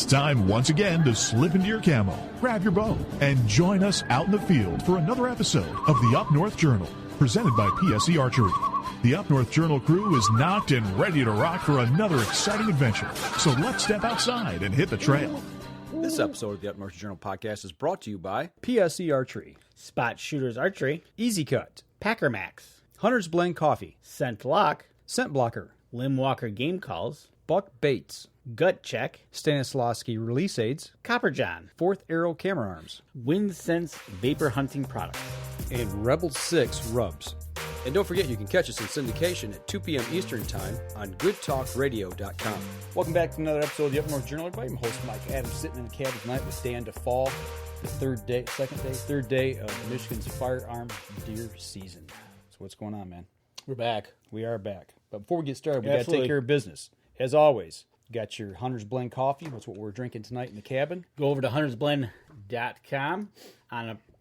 time once again to slip into your camo, grab your bow, and join us out in the field for another episode of the Up North Journal, presented by PSE Archery. The Up North Journal crew is knocked and ready to rock for another exciting adventure. So let's step outside and hit the trail. This episode of the Up North Journal podcast is brought to you by PSE Archery, Spot Shooters Archery, Easy Cut, Packer Max, Hunter's Blend Coffee, Scent Lock, Scent Blocker, Lim Walker Game Calls, Buck Baits, Gut Check, Stanislavski Release Aids, Copper John, Fourth Arrow Camera Arms, Wind Sense Vapor Hunting Products, and Rebel 6 Rubs. And don't forget, you can catch us in syndication at 2 p.m. Eastern Time on goodtalkradio.com. Welcome back to another episode of the Up North Journal, everybody. I'm host Mike Adams, sitting in the cabin tonight with Dan Jasa, the third day of Michigan's firearm deer season. So what's going on, man? We're back. We are back. But before we get started, we got to take care of business. As always, you got your Hunter's Blend coffee. That's what we're drinking tonight in the cabin. Go over to huntersblend.com.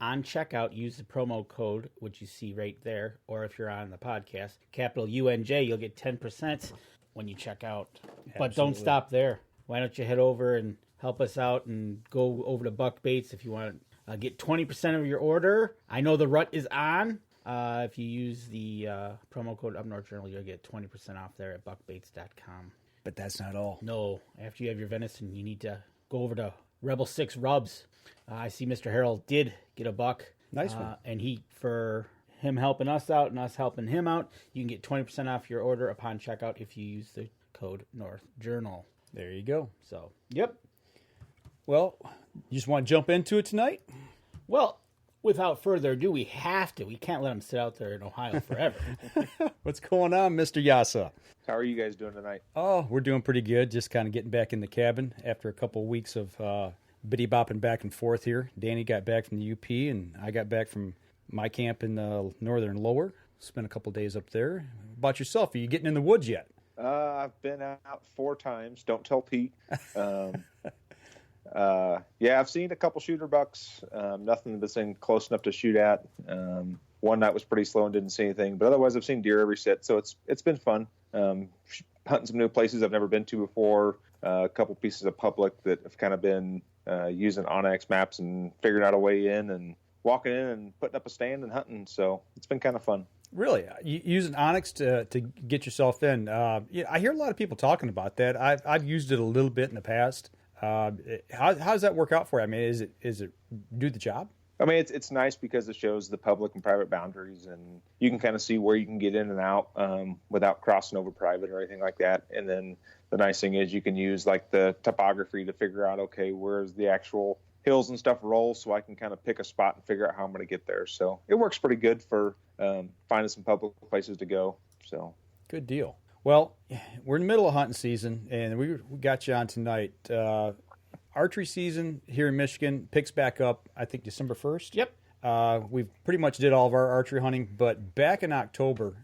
On checkout, use the promo code, which you see right there, or if you're on the podcast, capital UNJ, you'll get 10% when you check out. Absolutely. But don't stop there. Why don't you head over and help us out and go over to Buck Baits if you want to get 20% of your order. I know the rut is on. If you use the promo code Up North Journal, you'll get 20% off there at buckbaits.com. But that's not all. No. After you have your venison, you need to go over to Rebel 6 Rubs. I see Mr. Harold did get a buck. Nice one. And for him helping us out and us helping him out, you can get 20% off your order upon checkout if you use the code North Journal. There you go. So, yep. Well, you just want to jump into it tonight? Well, without further ado, we have to. We can't let him sit out there in Ohio forever. What's going on, Mr. Jasa? How are you guys doing tonight? Oh, we're doing pretty good. Just kind of getting back in the cabin after a couple of weeks of bitty-bopping back and forth here. Danny got back from the UP, and I got back from my camp in the northern lower. Spent a couple of days up there. How about yourself? Are you getting in the woods yet? I've been out 4 times. Don't tell Pete. Yeah, I've seen a couple shooter bucks. Nothing that's been close enough to shoot at. One night was pretty slow and didn't see anything, but otherwise I've seen deer every sit, so it's been fun. Hunting some new places I've never been to before. A couple pieces of public that have kind of been using Onyx maps and figuring out a way in and walking in and putting up a stand and hunting. So it's been kind of fun. Really? Using Onyx to get yourself in. Yeah, I hear a lot of people talking about that. I've used it a little bit in the past. How does that work out for you? I mean, is it do the job? I mean, it's nice because it shows the public and private boundaries, and you can kind of see where you can get in and out without crossing over private or anything like that. And then the nice thing is you can use like the topography to figure out, okay, where's the actual hills and stuff roll, so I can kind of pick a spot and figure out how I'm going to get there. So it works pretty good for finding some public places to go. So good deal. Well, we're in the middle of hunting season, and we got you on tonight. Archery season here in Michigan picks back up, I think, December 1st. Yep. We've pretty much did all of our archery hunting, but back in October,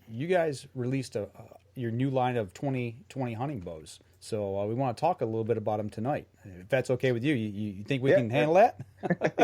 you guys released your new line of 2020 hunting bows. So we want to talk a little bit about them tonight. If that's okay with you, you think we can handle that?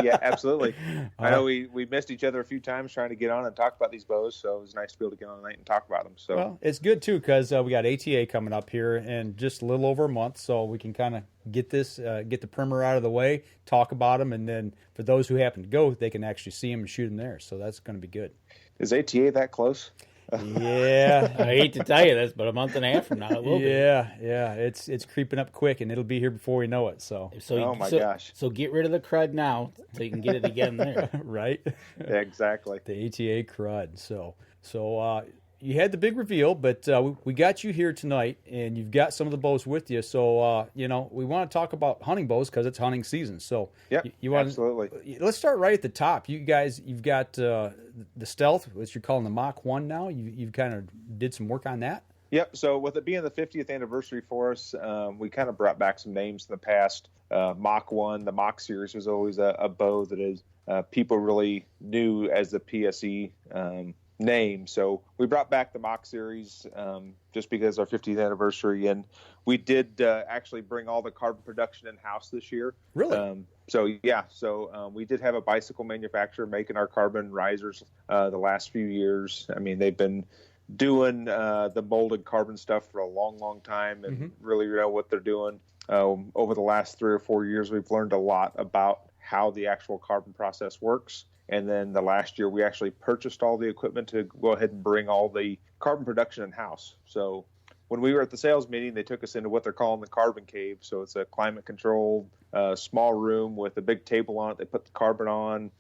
Yeah, absolutely. I know we missed each other a few times trying to get on and talk about these bows, so it was nice to be able to get on tonight and talk about them. So well, it's good too because we got ATA coming up here in just a little over a month, so we can kind of get the primer out of the way, talk about them, and then for those who happen to go, they can actually see them and shoot them there. So that's going to be good. Is ATA that close? Yeah, I hate to tell you this, but a month and a half from now it will be. Yeah, it's creeping up quick, and it'll be here before we know it. So oh my gosh! So get rid of the crud now, so you can get it again there. Right? Yeah, exactly. The ATA crud. So you had the big reveal, but we got you here tonight, and you've got some of the bows with you. So we want to talk about hunting bows because it's hunting season. So yeah, absolutely. Let's start right at the top. You've got the Stealth, which you're calling the Mach 1 now. You've kind of did some work on that. Yep. So with it being the 50th anniversary for us, we kind of brought back some names in the past. Mach 1, the Mach series was always a bow that is people really knew as the PSE name. So we brought back the Mach series just because our 50th anniversary, and we did actually bring all the carbon production in-house this year. Really? So we did have a bicycle manufacturer making our carbon risers the last few years. I mean, they've been doing the molded carbon stuff for a long time and really know what they're doing. over the last 3 or 4 years, we've learned a lot about how the actual carbon process works. And then the last year, we actually purchased all the equipment to go ahead and bring all the carbon production in-house. So when we were at the sales meeting, they took us into what they're calling the carbon cave. So it's a climate-controlled small room with a big table on it. They put the carbon on.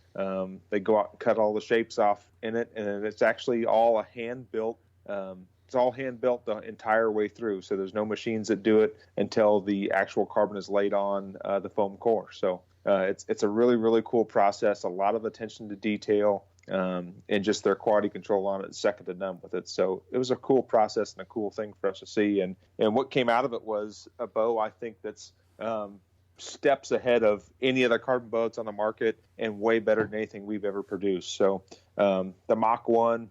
They go out and cut all the shapes off in it. And it's actually all hand-built. It's all hand-built the entire way through. So there's no machines that do it until the actual carbon is laid on the foam core. So it's a really, really cool process, a lot of attention to detail, and just their quality control on it is second to none with it. So it was a cool process and a cool thing for us to see. And what came out of it was a bow, I think, that's steps ahead of any other carbon boats on the market and way better than anything we've ever produced. So the Mach 1,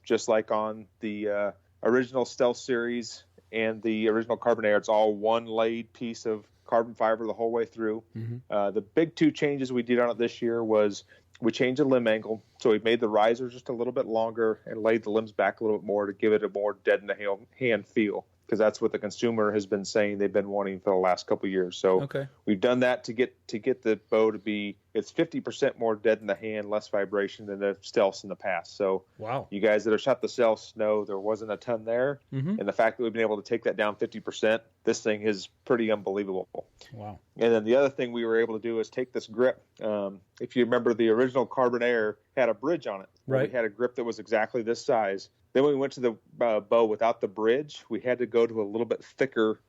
just like on the original Stealth series and the original Carbon Air, it's all one laid piece of carbon fiber the whole way through. Mm-hmm. The big two changes we did on it this year was we changed the limb angle. So we made the riser just a little bit longer and laid the limbs back a little bit more to give it a more dead in the hand feel, because that's what the consumer has been saying they've been wanting for the last couple of years. So we've done that to get the bow to be, it's 50% more dead in the hand, less vibration than the Stealths in the past. So you guys that have shot the Stealths know there wasn't a ton there. Mm-hmm. And the fact that we've been able to take that down 50%, this thing is pretty unbelievable. Wow. And then the other thing we were able to do is take this grip. If you remember, the original Carbon Air had a bridge on it. Right. We had a grip that was exactly this size. Then when we went to the bow without the bridge, we had to go to a little bit thicker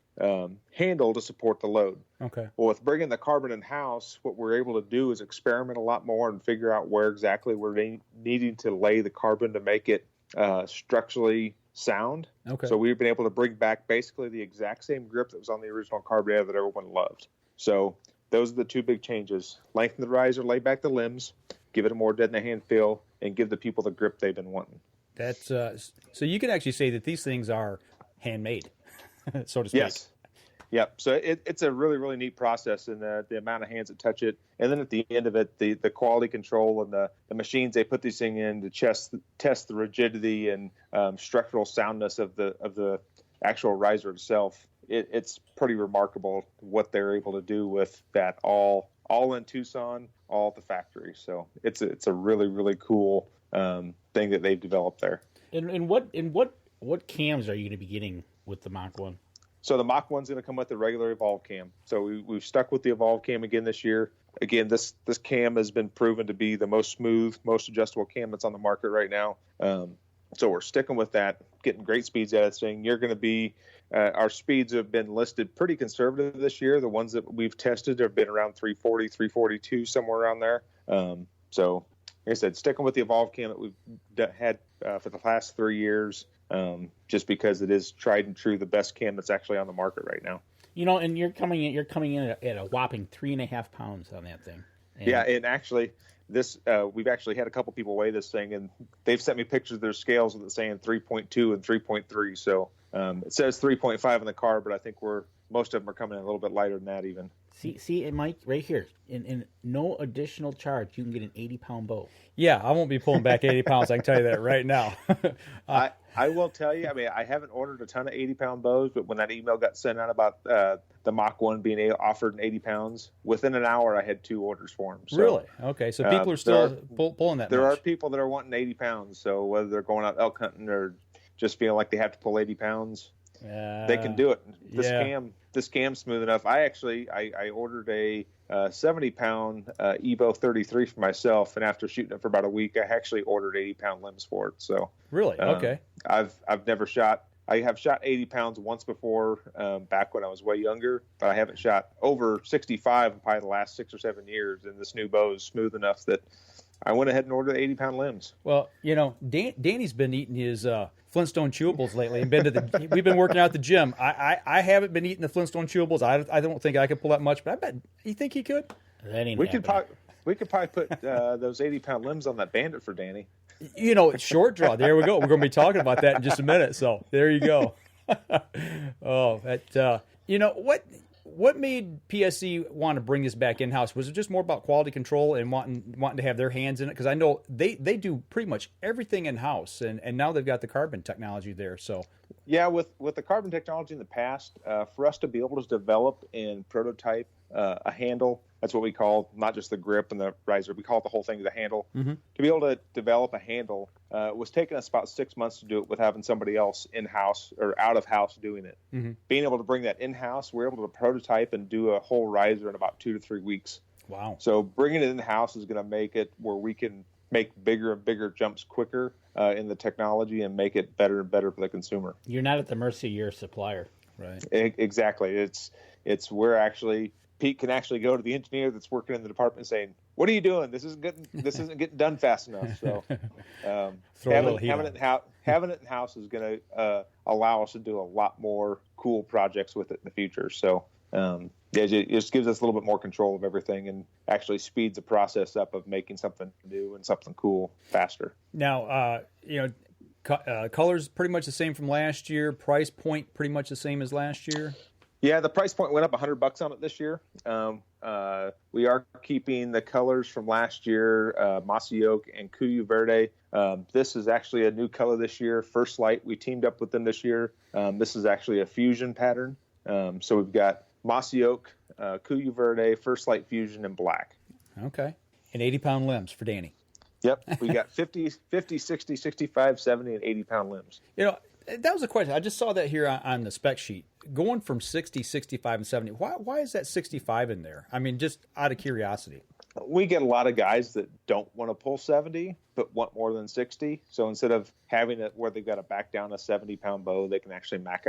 handle to support the load. Okay. Well, with bringing the carbon in-house, what we're able to do is experiment a lot more and figure out where exactly we're needing to lay the carbon to make it structurally sound. Okay. So we've been able to bring back basically the exact same grip that was on the original Carbon Air that everyone loved. So those are the two big changes. Lengthen the riser, lay back the limbs, give it a more dead-in-the-hand feel, and give the people the grip they've been wanting. That's so you can actually say that these things are handmade, so to speak. Yes. Yep. So it's a really, really neat process, and the amount of hands that touch it. And then at the end of it, the quality control and the machines they put these things in to test the rigidity and structural soundness of the actual riser itself. It's pretty remarkable what they're able to do with that all in Tucson, all at the factory. So it's a really, really cool thing that they've developed there. And what cams are you going to be getting with the Mach 1? So the Mach 1's going to come with the regular Evolve cam. So we've stuck with the Evolve cam again this year. Again, this cam has been proven to be the most smooth, most adjustable cam that's on the market right now. So we're sticking with that, getting great speeds out of this thing. You're going to be our speeds have been listed pretty conservative this year. The ones that we've tested have been around 340, 342, somewhere around there. So like I said, sticking with the Evolve cam that we've had for the last 3 years, just because it is tried and true, the best cam that's actually on the market right now. You know, and you're coming in at a whopping 3.5 pounds on that thing. Yeah, and actually, we've actually had a couple people weigh this thing, and they've sent me pictures of their scales with it saying 3.2 and 3.3. So it says 3.5 in the car, but I think most of them are coming in a little bit lighter than that even. See, and Mike, right here, in no additional charge, you can get an 80-pound bow. Yeah, I won't be pulling back 80 pounds. I can tell you that right now. I will tell you, I mean, I haven't ordered a ton of 80-pound bows, but when that email got sent out about the Mach 1 being offered in 80 pounds, within an hour I had 2 orders for them. So, really? Okay, so people are still pulling that There much. are people that are wanting 80 pounds, so whether they're going out elk hunting or just feeling like they have to pull 80 pounds, they can do it. This cam's smooth enough. I ordered a 70-pound Evo 33 for myself, and after shooting it for about a week, I actually ordered 80-pound limbs for it. So really, okay. I've never shot. I have shot 80 pounds once before, back when I was way younger, but I haven't shot over 65 in probably the last 6 or 7 years. And this new bow is smooth enough that I went ahead and ordered 80-pound limbs. Well, you know, Danny's been eating his Flintstone chewables lately, and we've been working out at the gym. I haven't been eating the Flintstone chewables. I don't think I could pull that much, but I bet you think he could. That ain't we could probably put those 80-pound limbs on that Bandit for Danny. You know, it's short draw. There we go. We're going to be talking about that in just a minute. So there you go. You know what made PSE want to bring this back in house? Was it just more about quality control and wanting to have their hands in it? Because I know they do pretty much everything in house, and now they've got the carbon technology there. So Yeah, with the carbon technology in the past, for us to be able to develop and prototype a handle, that's what we call not just the grip and the riser, we call it the whole thing the handle. Mm-hmm. To be able to develop a handle was taking us about 6 months to do it with having somebody else in-house or out-of-house doing it. Mm-hmm. Being able to bring that in-house, we're able to prototype and do a whole riser in about 2 to 3 weeks. Wow. So bringing it in-house is going to make it where we can make bigger and bigger jumps quicker in the technology and make it better and better for the consumer. You're not at the mercy of your supplier. Right. Exactly. It's where actually Pete can actually go to the engineer that's working in the department saying, "What are you doing? This isn't getting done fast enough." So having it in house is going to allow us to do a lot more cool projects with it in the future. So it just gives us a little bit more control of everything and actually speeds the process up of making something new and something cool faster. Now, colors pretty much the same from last year. Price point pretty much the same as last year. Yeah, the price point went up $100 on it this year. We are keeping the colors from last year, Mossy Oak and Cuyo Verde. This is actually a new color this year. First Light, we teamed up with them this year. This is actually a fusion pattern. So we've got Mossy Oak, Cuyo Verde, First Light Fusion, and Black. Okay. And 80-pound limbs for Danny. Yep. We got 50, 60, 65, 70, and 80-pound limbs. That was a question. I just saw that here on the spec sheet. Going from 60, 65, and 70, why is that 65 in there? I mean, just out of curiosity. We get a lot of guys that don't want to pull 70, but want more than 60. So instead of having it where they've got to back down a 70-pound bow, they can actually max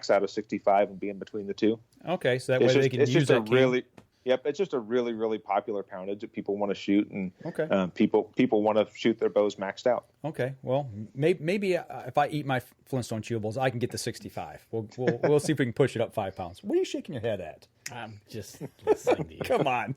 out a 65 and be in between the two. Okay, so that way they can use that cam. Yep, it's just a really, really popular poundage that people want to shoot, and okay. People want to shoot their bows maxed out. Okay, well, maybe if I eat my Flintstone chewables, I can get the 65. We'll see if we can push it up 5 pounds. What are you shaking your head at? I'm just listening to you. Come on.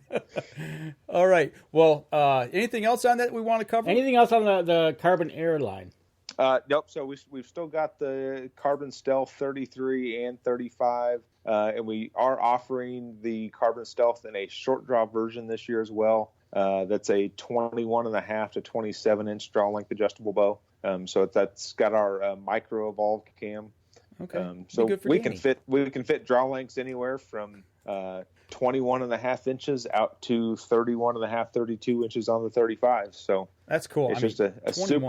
All right. Well, anything else on that we want to cover? Anything else on the Carbon Air line? Nope. So we've still got the Carbon Stealth 33 and 35. And we are offering the Carbon Stealth in a short draw version this year as well. That's a 21.5 to 27 inch draw length adjustable bow. So that's got our micro evolved cam. Okay. So we can fit draw lengths anywhere from 21.5 inches out to 31.5, 32 inches on the 35. So that's cool. It's just a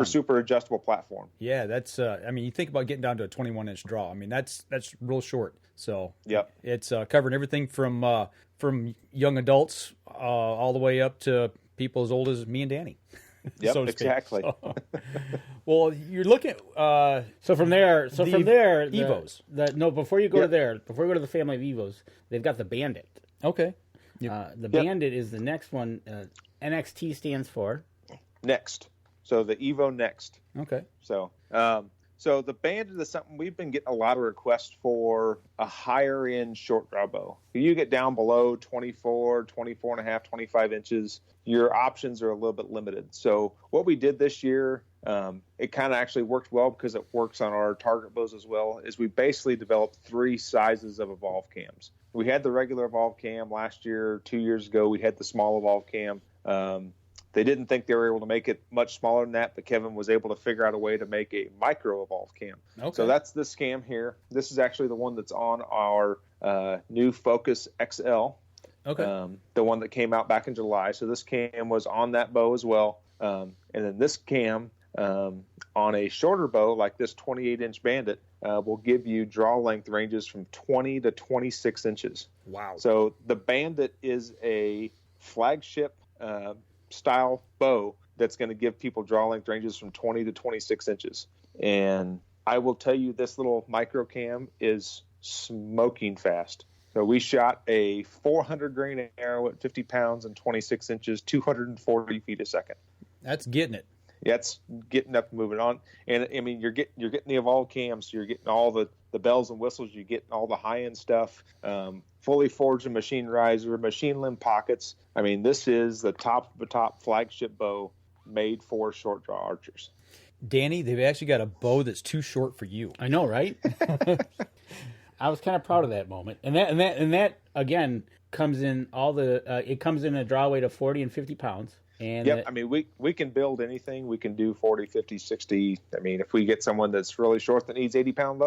super adjustable platform. Yeah, that's. You think about getting down to a 21-inch draw. I mean, that's real short. So yep, it's covering everything from young adults all the way up to people as old as me and Danny. Yep, so exactly. So, well, you're looking. So from there, Evos. Before you go to the family of Evos, they've got the Bandit. Okay. The Bandit is the next one. NXT stands for next. So the Evo Next. Okay. So the Bandit is something we've been getting a lot of requests for a higher end short draw bow. You get down below 24, 24.5, 25 inches, your options are a little bit limited. So what we did this year, it kind of actually worked well because it works on our target bows as well, is we basically developed 3 sizes of evolve cams. We had the regular evolve cam last year. 2 years ago, we had the small evolve cam. They didn't think they were able to make it much smaller than that, but Kevin was able to figure out a way to make a micro evolve cam. Okay. So that's this cam here. This is actually the one that's on our new Focus XL. Okay. The one that came out back in July. So this cam was on that bow as well. And then this cam on a shorter bow like this 28-inch Bandit will give you draw length ranges from 20 to 26 inches. Wow. So the Bandit is a flagship style bow that's going to give people draw length ranges from 20 to 26 inches. And I will tell you, this little micro cam is smoking fast. So we shot a 400 grain arrow at 50 pounds and 26 inches, 240 feet a second. That's getting it. Yeah, it's getting up and moving on. And I mean, you're getting the evolved cams, so you're getting all the bells and whistles, you're getting all the high end stuff, fully forged and machine riser, machine limb pockets. I mean, this is the top of the top flagship bow made for short draw archers. Danny, they've actually got a bow that's too short for you. I know, right? I was kind of proud of that moment, and that again, comes in it comes in a draw weight of 40 and 50 pounds. And yep. I mean, we can build anything. We can do 40, 50, 60. I mean, if we get someone that's really short that needs 80 pound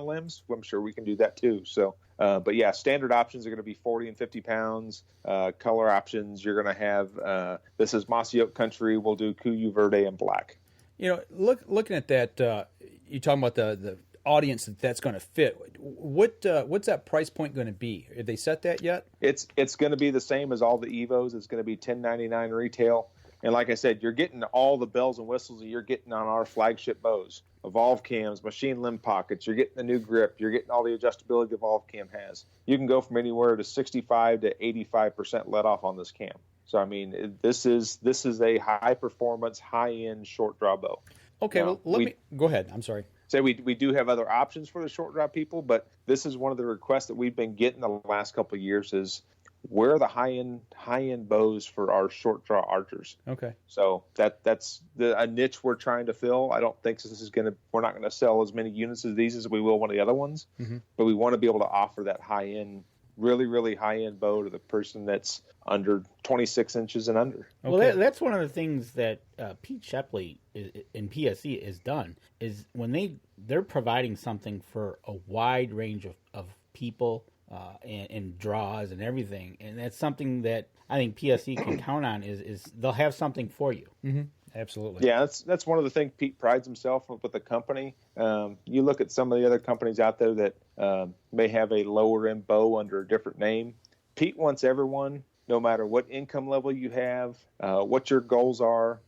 limbs, I'm sure we can do that too. So, but yeah, standard options are going to be 40 and 50 pounds. Color options, you're going to have, this is Mossy Oak Country. We'll do Kuyu Verde and black. Looking at that, you're talking about the audience that's going to fit. What's that price point going to be? Have they set that yet? It's going to be the same as all the Evos. It's going to be $10.99 retail. And like I said, you're getting all the bells and whistles that you're getting on our flagship bows. Evolve cams, machine limb pockets. You're getting the new grip. You're getting all the adjustability the Evolve cam has. You can go from anywhere to 65 to 85% let off on this cam. So I mean, this is a high performance, high end short draw bow. Okay, now, let me go ahead. I'm sorry. So we do have other options for the short draw people, but this is one of the requests that we've been getting the last couple of years is where are the high end bows for our short draw archers. Okay. So that's a niche we're trying to fill. I don't think we're not going to sell as many units of these as we will one of the other ones, but we want to be able to offer that high end, really, really high end bow to the person that's under 26 inches and under. Okay. Well, that's one of the things that Pete Shepley in PSE has done is when they're providing something for a wide range of people and draws and everything, and that's something that I think PSE can count on is they'll have something for you. Mm-hmm. Absolutely. Yeah, that's one of the things Pete prides himself with the company. You look at some of the other companies out there that may have a lower end bow under a different name. Pete wants everyone, no matter what income level you have, what your goals are,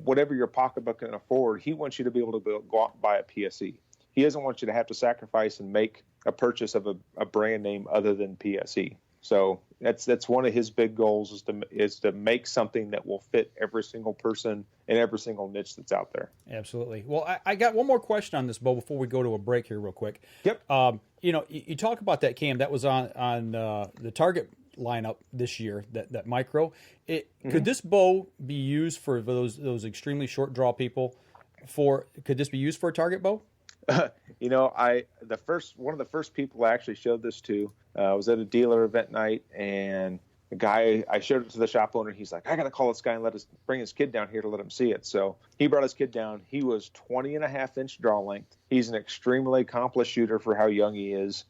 whatever your pocketbook can afford, he wants you to be able to go out and buy a PSE. He doesn't want you to have to sacrifice and make a purchase of a brand name other than PSE. So that's one of his big goals is to make something that will fit every single person in every single niche that's out there. Absolutely. Well, I got one more question on this, Bo, before we go to a break here real quick. Yep. You talk about that cam that was on the Target lineup this year, that micro. Could this bow be used for those extremely short draw people? Could this be used for a target bow? One of the first people I actually showed this to was at a dealer event night, and the guy, I showed it to the shop owner. He's like, I got to call this guy and bring his kid down here to let him see it. So he brought his kid down. He was 20.5-inch draw length. He's an extremely accomplished shooter for how young he is.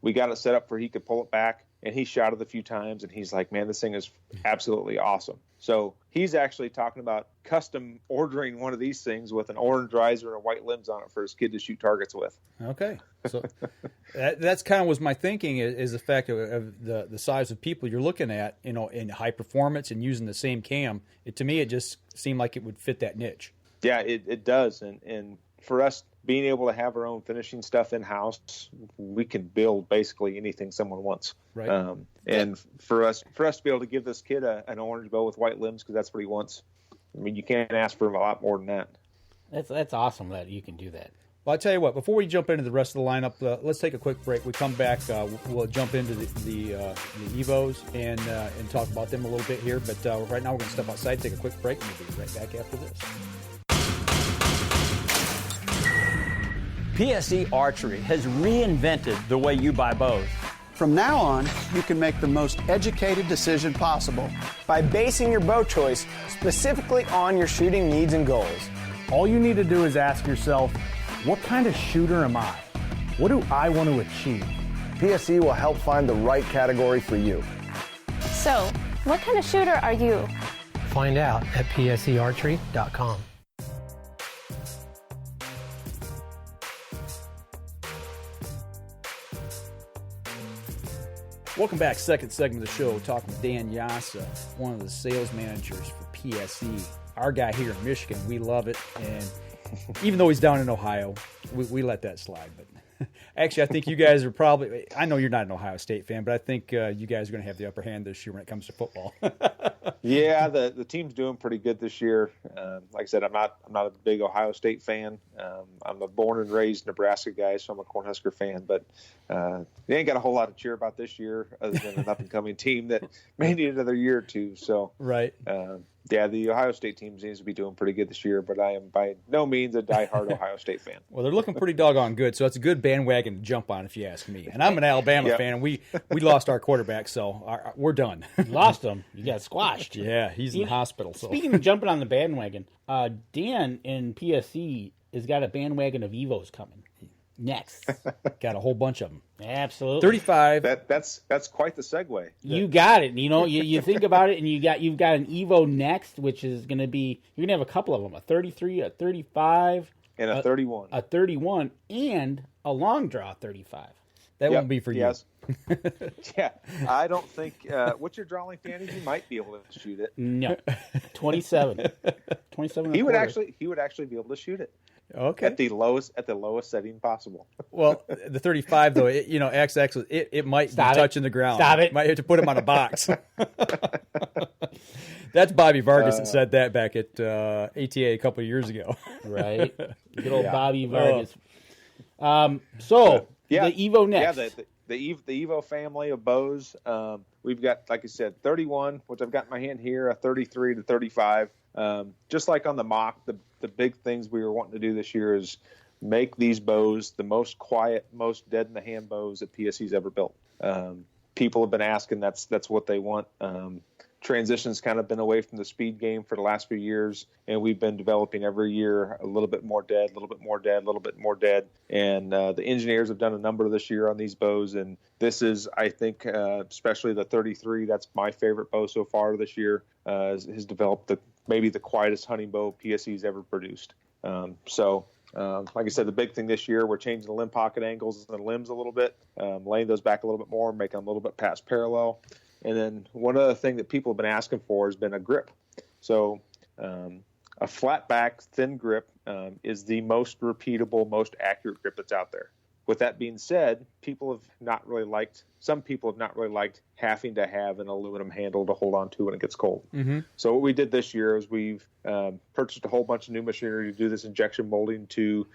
We got it set up where he could pull it back, and he shot it a few times, and he's like, man, this thing is absolutely awesome. So he's actually talking about custom ordering one of these things with an orange riser and white limbs on it for his kid to shoot targets with. Okay. So that's kind of was my thinking is the fact of the size of people you're looking at, in high performance and using the same cam. To me, it just seemed like it would fit that niche. Yeah, it does. And for us, being able to have our own finishing stuff in-house, we can build basically anything someone wants. Right. And for us to be able to give this kid an orange bow with white limbs because that's what he wants, I mean, you can't ask for a lot more than that. That's awesome that you can do that. Well, I'll tell you what, before we jump into the rest of the lineup, let's take a quick break. We come back, we'll jump into the Evos and talk about them a little bit here. But right now we're going to step outside, take a quick break, and we'll be right back after this. PSE Archery has reinvented the way you buy bows. From now on, you can make the most educated decision possible by basing your bow choice specifically on your shooting needs and goals. All you need to do is ask yourself, what kind of shooter am I? What do I want to achieve? PSE will help find the right category for you. So, what kind of shooter are you? Find out at PSEArchery.com. Welcome back. Second segment of the show, talking with Dan Jasa, one of the sales managers for PSE. Our guy here in Michigan, we love it. And even though he's down in Ohio, we let that slide. But actually, I think you guys are probably, I know you're not an Ohio State fan, but I think you guys are going to have the upper hand this year when it comes to football. Yeah, the team's doing pretty good this year. Like I said, I'm not a big Ohio State fan. I'm a born and raised Nebraska guy, so I'm a Cornhusker fan. But they ain't got a whole lot to cheer about this year, other than an up and coming team that may need another year or two. So right, Yeah, the Ohio State team seems to be doing pretty good this year, but I am by no means a diehard Ohio State fan. Well, they're looking pretty doggone good, so it's a good bandwagon to jump on if you ask me. And I'm an Alabama fan, and we lost our quarterback, so we're done. You lost him. You got squashed. Yeah, he's in the hospital. So. Speaking of jumping on the bandwagon, Dan in PSE has got a bandwagon of Evos coming next. Got a whole bunch of them. Absolutely. 35. That's quite the segue. You got it. You know, you think about it, and you've got an Evo next, which is going to be, you're going to have a couple of them, a 33, a 35. And a 31. A 31, and a long draw 35. That won't be for you. Yeah, I don't think, what's your drawing fantasy? You might be able to shoot it. No. 27. 27. He would actually be able to shoot it. Okay. At the lowest setting possible. Well, the 35 though, XX, it might be touching the ground. Stop it. Might have to put him on a box. That's Bobby Vargas that said that back at ATA a couple of years ago. Right. Good old Bobby Vargas. The Evo next. Yeah, the Evo family of bows. We've got, like I said, 31, which I've got in my hand here, a 33 to 35. Just like on the Mach, the big things we were wanting to do this year is make these bows the most quiet, most dead-in-the-hand bows that PSE's ever built. People have been asking, that's what they want. Transition's kind of been away from the speed game for the last few years, and we've been developing every year a little bit more dead, a little bit more dead, a little bit more dead. And the engineers have done a number this year on these bows, and this is, I think, especially the 33, that's my favorite bow so far this year, has developed maybe the quietest hunting bow PSE's ever produced. Like I said, the big thing this year, we're changing the limb pocket angles and the limbs a little bit, laying those back a little bit more, making them a little bit past parallel. And then one other thing that people have been asking for has been a grip. So a flat back, thin grip is the most repeatable, most accurate grip that's out there. With that being said, some people have not really liked having to have an aluminum handle to hold on to when it gets cold. Mm-hmm. So what we did this year is we've purchased a whole bunch of new machinery to do this injection molding to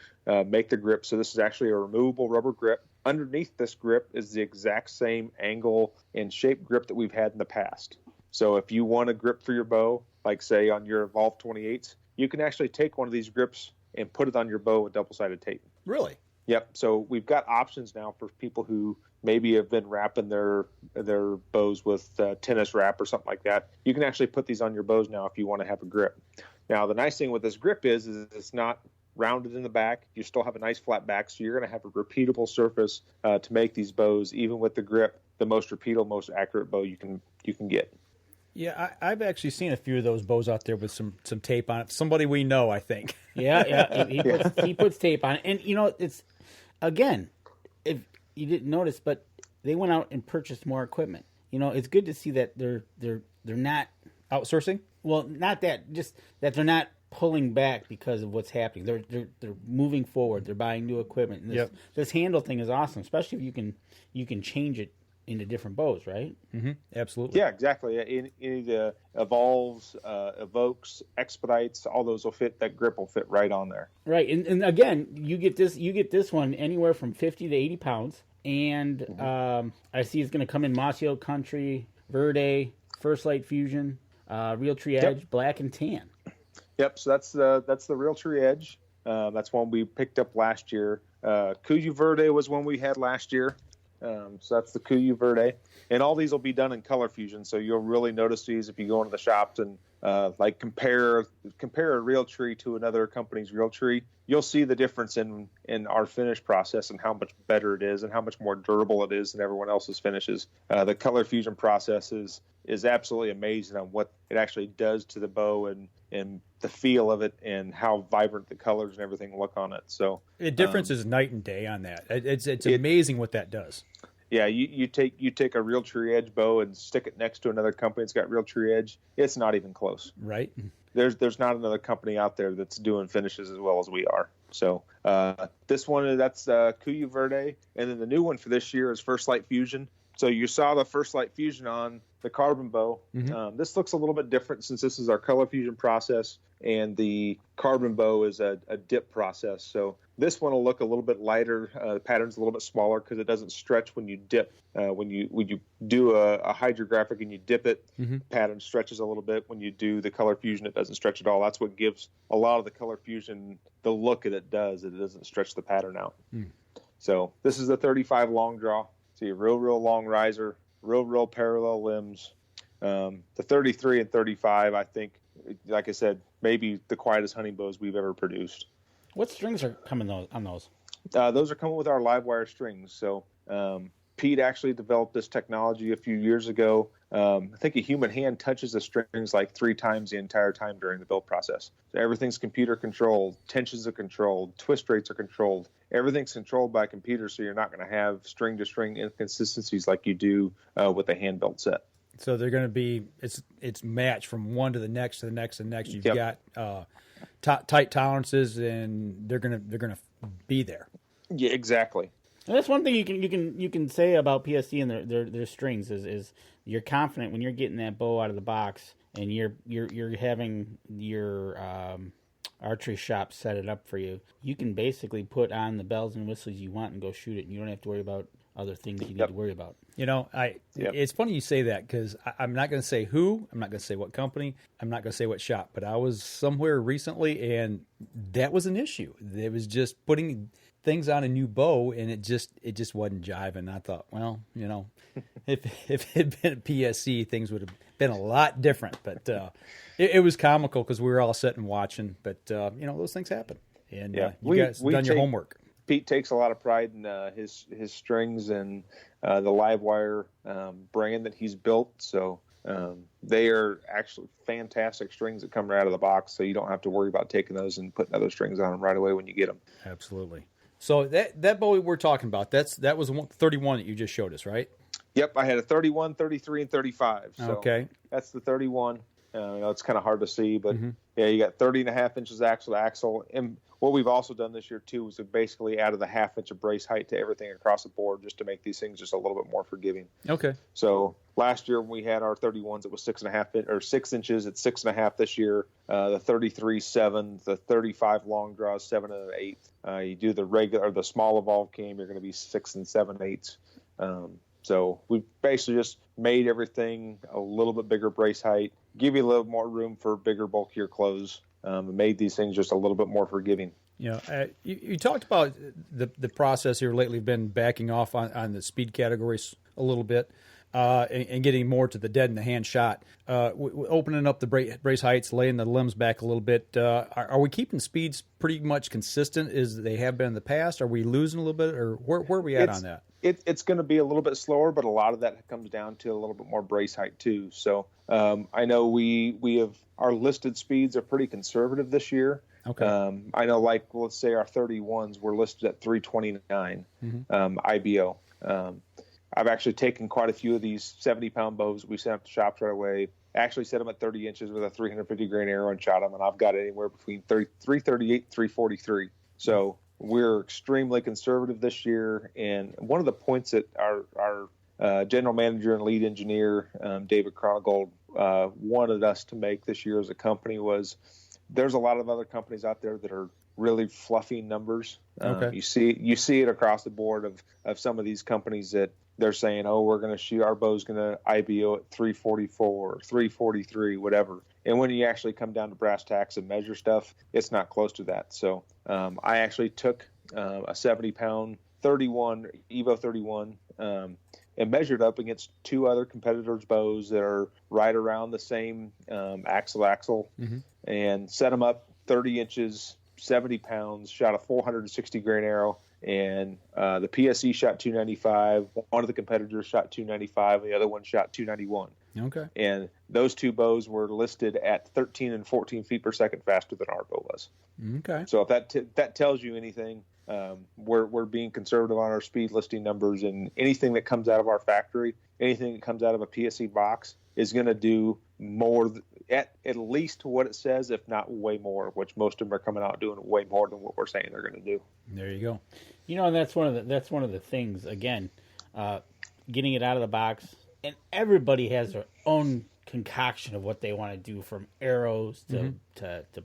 make the grip. So this is actually a removable rubber grip. Underneath this grip is the exact same angle and shape grip that we've had in the past. So if you want a grip for your bow, like say on your Evolve 28s, you can actually take one of these grips and put it on your bow with double-sided tape. Really? Yep. So we've got options now for people who maybe have been wrapping their bows with tennis wrap or something like that. You can actually put these on your bows now if you want to have a grip. Now, the nice thing with this grip is it's not rounded in the back. You still have a nice flat back, so you're going to have a repeatable surface to make these bows, even with the grip, the most repeatable, most accurate bow you can get. Yeah, I've actually seen a few of those bows out there with some tape on it. Somebody we know, I think. Yeah. He puts tape on it, and it's again, if you didn't notice, but they went out and purchased more equipment. It's good to see that they're not outsourcing. Well, not that, just that they're not pulling back because of what's happening. They're moving forward. They're buying new equipment. And this handle thing is awesome, especially if you can change it into different bows, right? Mm-hmm. Absolutely. Yeah, exactly. Any of the Evolves, Evokes, Expedites, all those will fit. That grip will fit right on there. Right, and again, you get this one anywhere from 50 to 80 pounds, and I see it's going to come in Mossy Country, Verde, First Light Fusion, Realtree Edge, Black and Tan. Yep. So that's the Realtree Edge. That's one we picked up last year. Kuyu Verde was one we had last year. So that's the Kuyu Verde, and all these will be done in color fusion. So you'll really notice these if you go into the shops and compare a Realtree to another company's Realtree. You'll see the difference in our finish process and how much better it is and how much more durable it is than everyone else's finishes. The color fusion process is absolutely amazing on what it actually does to the bow and the feel of it and how vibrant the colors and everything look on it. So the difference is night and day on that. It's amazing what that does. Yeah, you take a Realtree Edge bow and stick it next to another company that's got Realtree Edge. It's not even close. Right. There's not another company out there that's doing finishes as well as we are. So this one, that's Kuyu Verde, and then the new one for this year is First Light Fusion. So you saw the First Light Fusion on the carbon bow. Mm-hmm. This looks a little bit different since this is our color fusion process, and the carbon bow is a dip process. So This one will look a little bit lighter. The pattern's a little bit smaller because it doesn't stretch when you dip. When you do a hydrographic and you dip it, the pattern stretches a little bit. When you do the color fusion, it doesn't stretch at all. That's what gives a lot of the color fusion the look that it does. It doesn't stretch the pattern out. So this is the 35 long draw. See a real long riser, real parallel limbs. The 33 and 35, I think, like I said, maybe the quietest hunting bows we've ever produced. What strings are coming on those? Those are coming with our Livewire strings. So Pete actually developed this technology a few years ago. I think a human hand touches the strings like 3 times the entire time during the build process. So everything's computer controlled, tensions are controlled, twist rates are controlled. Everything's controlled by computer, so you're not going to have string-to-string inconsistencies like you do with a hand-built set. So they're going to be it's matched from one to the next to the next to the next. You've got tight tolerances, and they're gonna be there. Yeah, exactly. And that's one thing you can say about PSE and their strings is you're confident when you're getting that bow out of the box and you're having your archery shop set it up for you. You can basically put on the bells and whistles you want and go shoot it, and you don't have to worry about other things you need to worry about. You know, it's funny you say that because I'm not going to say who, I'm not going to say what company, I'm not going to say what shop, but I was somewhere recently and that was an issue. It was just putting things on a new bow and it just wasn't jiving. I thought, well, you know, if it had been a PSE, things would have been a lot different. But it was comical because we were all sitting watching. But you know, those things happen, and you guys done your homework. Pete takes a lot of pride in his strings and the Livewire brand that he's built. So they are actually fantastic strings that come right out of the box. So you don't have to worry about taking those and putting other strings on them right away when you get them. Absolutely. So that bow we're talking about, that was 31 that you just showed us, right? Yep, I had a 31, 33, and 35. So okay. That's the 31. It's kind of hard to see, but yeah, you got 30.5 inches axle to axle. And what we've also done this year too is basically added a 1/2 inch of brace height to everything across the board just to make these things just a little bit more forgiving. Okay. So last year when we had our 31s, it was 6 inches. It's 6.5 this year. The 33 7, the 35 long draws 7 1/8. You do the regular or the small evolved cam, you're going to be 6 7/8. So we've basically just made everything a little bit bigger brace height, give you a little more room for bigger, bulkier clothes, and made these things just a little bit more forgiving. You know, you talked about the process here lately, been backing off on the speed categories a little bit and getting more to the dead in the hand shot. Opening up the brace heights, laying the limbs back a little bit. Are we keeping speeds pretty much consistent as they have been in the past? Are we losing a little bit, or where are we at on that? It's going to be a little bit slower, but a lot of that comes down to a little bit more brace height too. So I know we have our listed speeds are pretty conservative this year. Okay. I know, like let's say our 31s were listed at 329 IBO. I've actually taken quite a few of these 70-pound bows we sent up to shops right away. Actually set them at 30 inches with a 350 grain arrow and shot them, and I've got anywhere between 338 and 343. So we're extremely conservative this year, and one of the points that our general manager and lead engineer, David Cronigold, wanted us to make this year as a company was there's a lot of other companies out there that are really fluffy numbers. Okay. You see it across the board of some of these companies that they're saying, oh, we're going to shoot, our bow's going to IBO at 344, 343, whatever. And when you actually come down to brass tacks and measure stuff, it's not close to that. So I actually took a 70-pound 31, Evo 31, and measured up against 2 other competitors' bows that are right around the same axle, and set them up 30 inches, 70 pounds, shot a 460 grain arrow, and the PSE shot 295. One of the competitors shot 295, and the other one shot 291. Okay. And those 2 bows were listed at 13 and 14 feet per second faster than our bow was. Okay. So if that tells you anything, we're being conservative on our speed listing numbers, and anything that comes out of our factory, anything that comes out of a PSE box is going to do more at least what it says, if not way more, which most of them are coming out doing way more than what we're saying they're going to do. There you go. You know, and that's one of the things, again, getting it out of the box, and everybody has their own concoction of what they want to do, from arrows to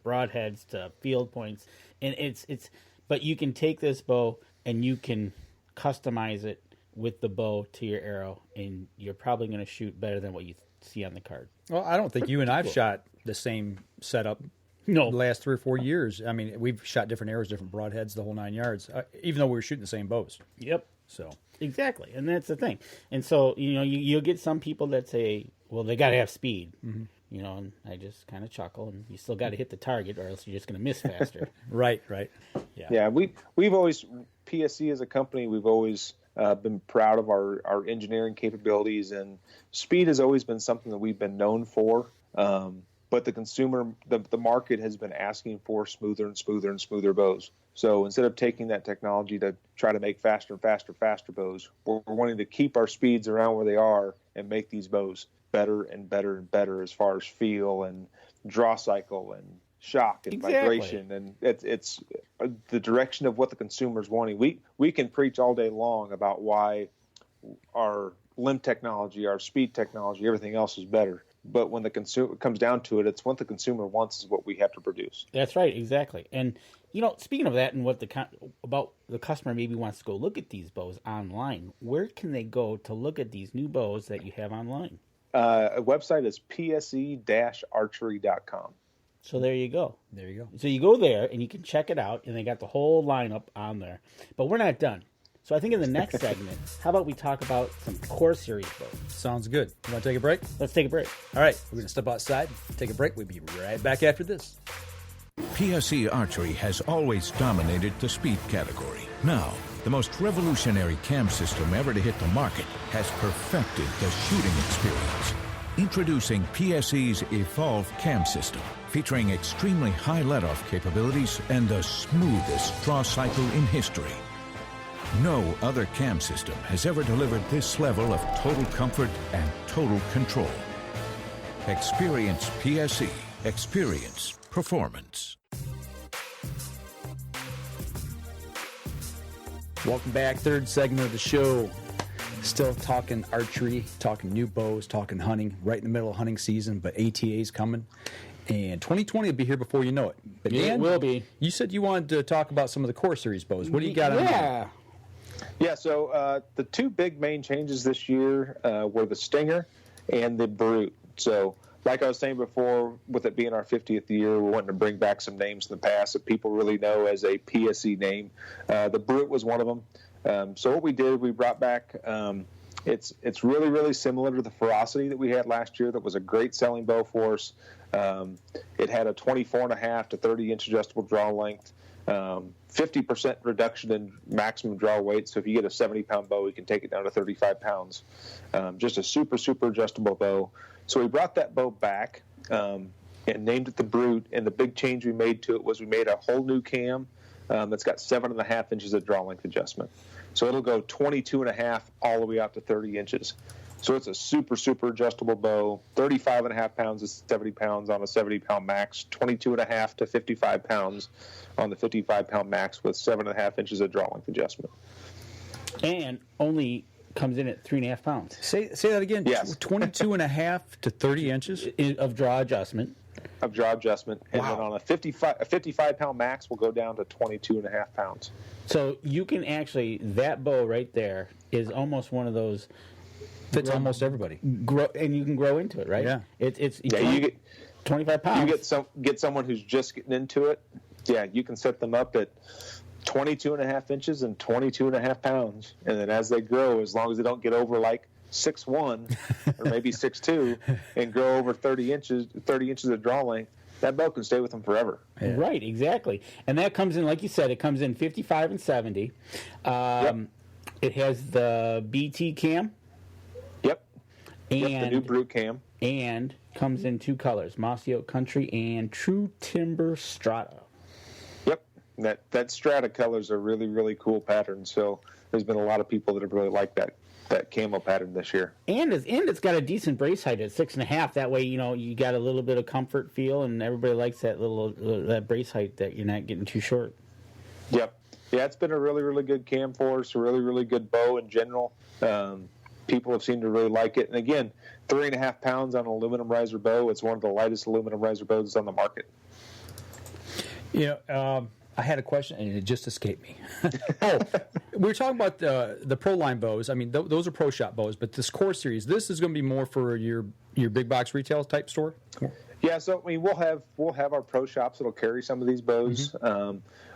broadheads to field points, and it's But you can take this bow and you can customize it with the bow to your arrow, and you're probably going to shoot better than what you see on the card. Well, I don't think you and I've shot the same setup the last 3 or 4 years. I mean, we've shot different arrows, different broadheads, the whole 9 yards, even though we were shooting the same bows. Yep. So exactly, and that's the thing. And so, you'll get some people that say, well, they got to have speed. Mm-hmm. And I just kind of chuckle, and you still got to hit the target, or else you're just going to miss faster. Right. Yeah. We've always, PSE as a company, we've always been proud of our engineering capabilities, and speed has always been something that we've been known for. But the consumer, the market has been asking for smoother and smoother and smoother bows. So instead of taking that technology to try to make faster and faster bows, we're wanting to keep our speeds around where they are and make these bows better and better and better as far as feel and draw cycle and shock and vibration. And it's the direction of what the consumer's wanting. We can preach all day long about why our limb technology, our speed technology, everything else is better. But when the consumer comes down to it, it's what the consumer wants is what we have to produce. That's right, exactly. And speaking of that, and what about the customer maybe wants to go look at these bows online, where can they go to look at these new bows that you have online? A website is PSE-archery.com. So there you go. There you go. So you go there and you can check it out, and they got the whole lineup on there. But we're not done. So I think in the next segment, how about we talk about some Core Series bows? Sounds good. You want to take a break? Let's take a break. All right. We're going to step outside, take a break. We'll be right back after this. PSE Archery has always dominated the speed category. Now, the most revolutionary cam system ever to hit the market has perfected the shooting experience. Introducing PSE's Evolve Cam System, featuring extremely high let-off capabilities and the smoothest draw cycle in history. No other cam system has ever delivered this level of total comfort and total control. Experience PSE. Experience performance. Welcome back. Third segment of the show. Still talking archery, talking new bows, talking hunting. Right in the middle of hunting season, but ATA's coming. And 2020 will be here before you know it. But Dan, it will be. You said you wanted to talk about some of the Core Series bows. What do you got on there? Yeah, so the two big main changes this year were the Stinger and the Brute. So like I was saying before, with it being our 50th year, we're wanting to bring back some names in the past that people really know as a PSE name. The Brute was one of them. So what we did, we brought back, it's really, really similar to the Ferocity that we had last year that was a great selling bow for us. It had a 24.5 to 30-inch adjustable draw length. 50% reduction in maximum draw weight. So if you get a 70-pound bow, you can take it down to 35 pounds. Just a super, super adjustable bow. So we brought that bow back and named it the Brute. And the big change we made to it was we made a whole new cam that's got 7.5 inches of draw length adjustment. So it'll go 22.5 all the way out to 30 inches. So it's a super, super adjustable bow, 35.5 pounds to 70 pounds on a 70-pound max, 22.5 to 55 pounds on the 55-pound max with 7.5 inches of draw length adjustment. And only comes in at 3.5 pounds. Say that again. Yes. 22.5 to 30 inches of draw adjustment. Of draw adjustment. And then on a 55-pound max will go down to 22.5 pounds. So you can actually, that bow right there is almost one of those. Fits almost everybody. And you can grow into it, right? Yeah. It's you get 25 pounds. You get someone who's just getting into it. Yeah, you can set them up at 22.5 inches and 22.5 pounds. And then as they grow, as long as they don't get over like 6'1" or maybe 6'2" and grow over 30 inches of draw length, that bow can stay with them forever. Yeah. Right, exactly. And that comes in, like you said, it comes in 55 and 70. It has the BT cam. Yep. And the new Brute cam. And comes in two colors, Mossy Oak Country and True Timber Strata. Yep. That Strata colors are really, really cool patterns. So there's been a lot of people that have really liked that camo pattern this year. And it's got a decent brace height at 6.5. That way, you got a little bit of comfort feel, and everybody likes that brace height that you're not getting too short. Yep. Yeah, it's been a really, really good cam for us, a really, really good bow in general. People have seemed to really like it. And again, 3.5 pounds on an aluminum riser bow. It's one of the lightest aluminum riser bows on the market. I I had a question and it just escaped me. Oh, we were talking about the Pro Line bows. I mean, those are Pro Shop bows, but this Core Series, this is going to be more for your big box retail type store? Yeah, so I mean, we'll have our pro shops that'll carry some of these bows.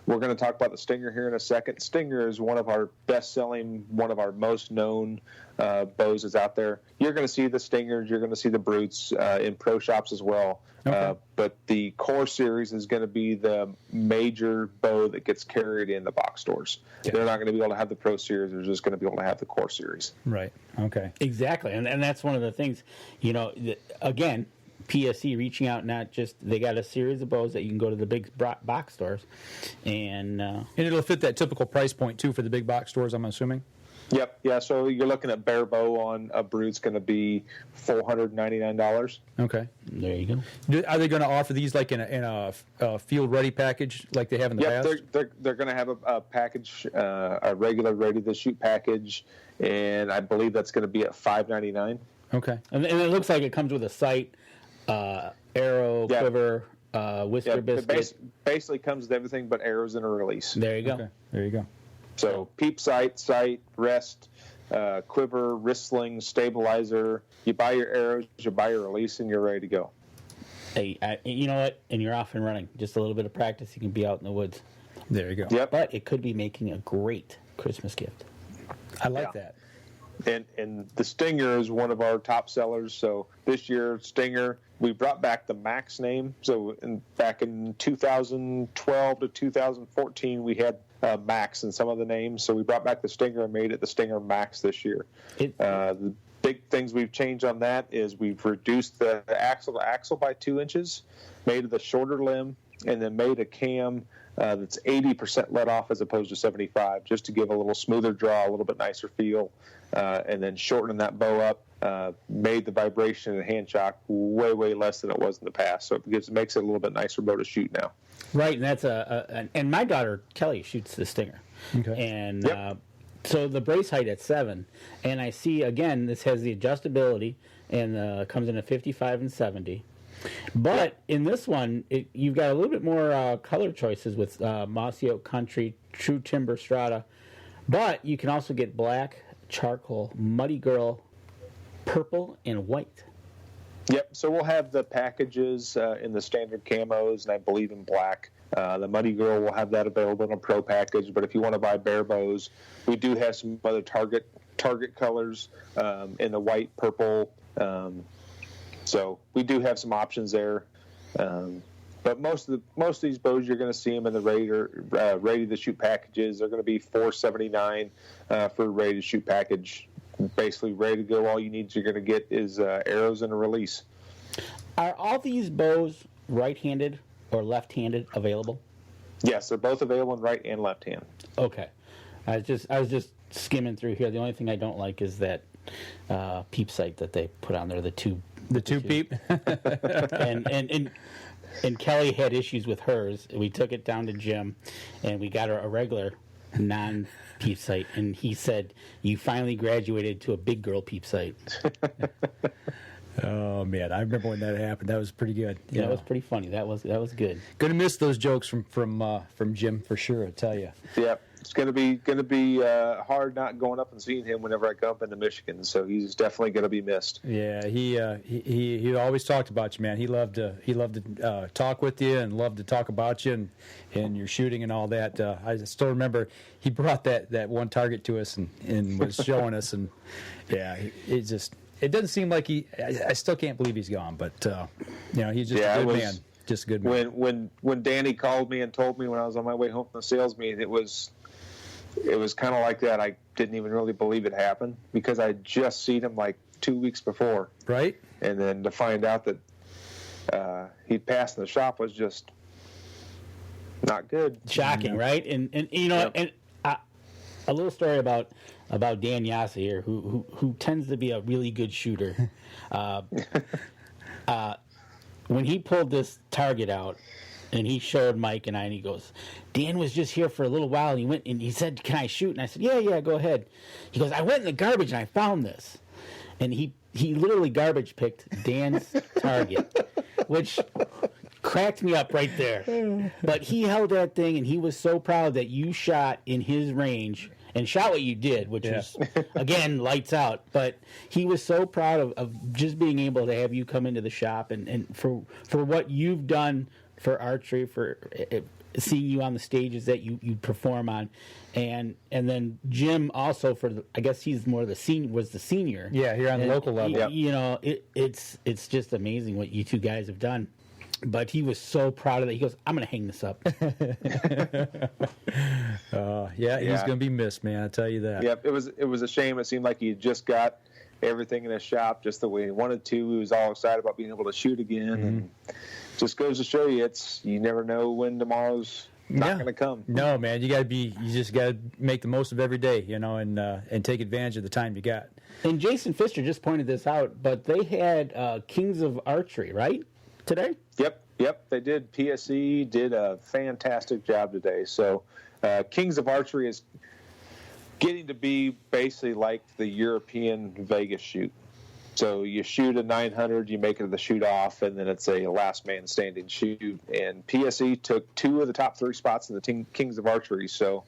We're going to talk about the Stinger here in a second. Stinger is one of our best-selling, one of our most known bows that's out there. You're going to see the Stingers, you're going to see the Brutes in pro shops as well. Okay. But the Core Series is going to be the major bow that gets carried in the box stores. Yeah. They're not going to be able to have the Pro Series. They're just going to be able to have the Core Series. Right. Okay. Exactly. And that's one of the things, again, PSE reaching out, not just they got a series of bows that you can go to the big box stores, and it'll fit that typical price point too for the big box stores, I'm assuming. Yep. Yeah. So you're looking at bare bow on a Brute's going to be $499. Okay. There you go. Are they going to offer these like in a field ready package like they have in the past? They're going to have a package, a regular ready to shoot package, and I believe that's going to be at $599. Okay. And it looks like it comes with a sight. Arrow, quiver, whisker biscuit. It basically comes with everything but arrows and a release. There you go. Okay. There you go. So peep sight, rest, quiver, wrist sling, stabilizer. You buy your arrows, you buy your release, and you're ready to go. Hey, you know what? And you're off and running. Just a little bit of practice, you can be out in the woods. There you go. Yep. But it could be making a great Christmas gift. I like that. And the Stinger is one of our top sellers. So this year, Stinger, we brought back the Mach name. So back in 2012 to 2014, we had Mach in some of the names. So we brought back the Stinger and made it the Stinger Mach this year. The big things we've changed on that is we've reduced the axle to axle by 2 inches, made the shorter limb, and then made a cam that's 80% let off as opposed to 75, just to give a little smoother draw, a little bit nicer feel, and then shortening that bow up, made the vibration and hand shock way less than it was in the past. So it makes it a little bit nicer bow to shoot now. Right, and that's and my daughter Kelly shoots the Stinger, and so the brace height at 7, and I see again this has the adjustability and comes in at 55 and 70. But in this one, you've got a little bit more color choices with Mossy Oak Country, True Timber Strata. But you can also get black, charcoal, Muddy Girl, purple, and white. Yep, so we'll have the packages in the standard camos, and I believe in black. The Muddy Girl will have that available in a pro package, but if you want to buy bare bows, we do have some other target colors in the white, purple. So we do have some options there, but most of these bows you're going to see them in the ready to shoot packages. They're going to be $479 for a ready to shoot package. Basically ready to go. All you need you're going to get is arrows and a release. Are all these bows right-handed or left-handed available? Yes, they're both available in right and left hand. Okay, I was just skimming through here. The only thing I don't like is that peep sight that they put on there, the two peep. and Kelly had issues with hers. We took it down to Jim, and we got her a regular non-peep sight, and he said, "You finally graduated to a big girl peep sight." Oh man, I remember when that happened. That was pretty good. Yeah, that was pretty funny. That was good. Gonna miss those jokes from Jim for sure. I tell you. Yeah. It's going to be hard not going up and seeing him whenever I come up into Michigan. So he's definitely going to be missed. Yeah, he always talked about you, man. He loved to talk with you and loved to talk about you and your shooting and all that. I still remember he brought that one target to us and was showing us, and yeah, it doesn't seem like I still can't believe he's gone, but he's just a good man. Just a good man. When Danny called me and told me when I was on my way home from the sales meeting, it was kind of like that. I didn't even really believe it happened because I just seen him like 2 weeks before. Right. And then to find out that he'd passed in the shop was just not good. Shocking, right? And and a little story about Dan Jasa here, who tends to be a really good shooter. When he pulled this target out, and he showed Mike and I, and he goes, "Dan was just here for a little while, and he went and he said, 'Can I shoot?' And I said, yeah, go ahead." He goes, "I went in the garbage and I found this." And he literally garbage picked Dan's target, which cracked me up right there. But he held that thing, and he was so proud that you shot in his range and shot what you did, which was, again, lights out. But he was so proud of just being able to have you come into the shop and for what you've done for archery, for seeing you on the stages that you perform on. And then Jim also I guess he's more the senior. Yeah, here on the local level. You know, it's just amazing what you two guys have done. But he was so proud of that. He goes, "I'm going to hang this up." He's going to be missed, man. I tell you that. Yep, it was a shame. It seemed like he just got everything in his shop just the way he wanted to. He was all excited about being able to shoot again, and just goes to show you, you never know when tomorrow's not going to come. No, man, you just got to make the most of every day, you know, and take advantage of the time you got. And Jason Pfister just pointed this out, but they had Kings of Archery, right, today? Yep, they did. PSE did a fantastic job today. So Kings of Archery is getting to be basically like the European Vegas shoot. So you shoot a 900, you make it to the shoot off, and then it's a last man standing shoot. And PSE took 2 of the top 3 spots in the Kings of Archery. So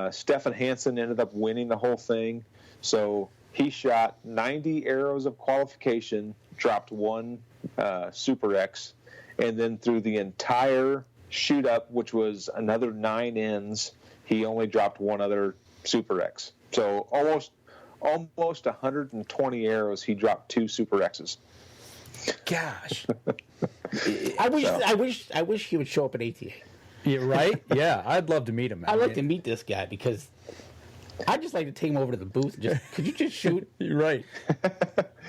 Stefan Hansen ended up winning the whole thing. So he shot 90 arrows of qualification, dropped 1 Super X, and then through the entire shoot up, which was another 9 ends, he only dropped 1 other Super X. So almost 120 arrows, he dropped 2 Super X's. Gosh. I wish he would show up at ATA. Yeah, right? Yeah, I'd love to meet him. I'd like to meet this guy because I'd just like to take him over to the booth and could you just shoot? You're right.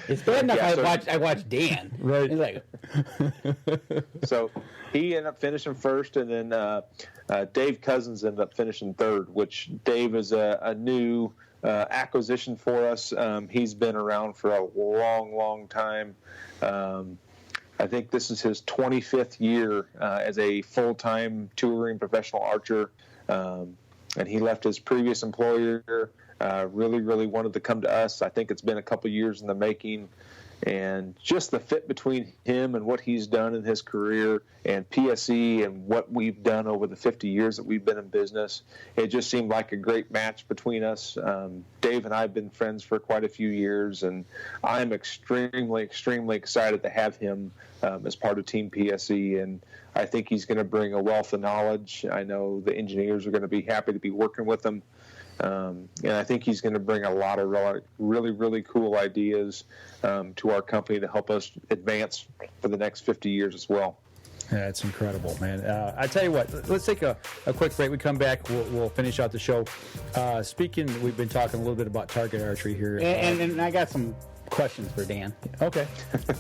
It's bad enough I watched Dan. Right. He's like, so he ended up finishing first, and then Dave Cousins ended up finishing third, which Dave is a new acquisition for us. He's been around for a long, long time. I think this is his 25th year as a full-time touring professional archer. And he left his previous employer, really, really wanted to come to us. I think it's been a couple years in the making. And just the fit between him and what he's done in his career and PSE and what we've done over the 50 years that we've been in business, it just seemed like a great match between us. Dave and I have been friends for quite a few years, and I'm extremely, extremely excited to have him as part of Team PSE. And I think he's going to bring a wealth of knowledge. I know the engineers are going to be happy to be working with him. And I think he's going to bring a lot of really, really cool ideas to our company to help us advance for the next 50 years as well. Yeah, it's incredible, man. I tell you what, let's take a quick break. We come back, we'll finish out the show. Speaking, we've been talking a little bit about target archery here. And I got some questions for Dan. Okay.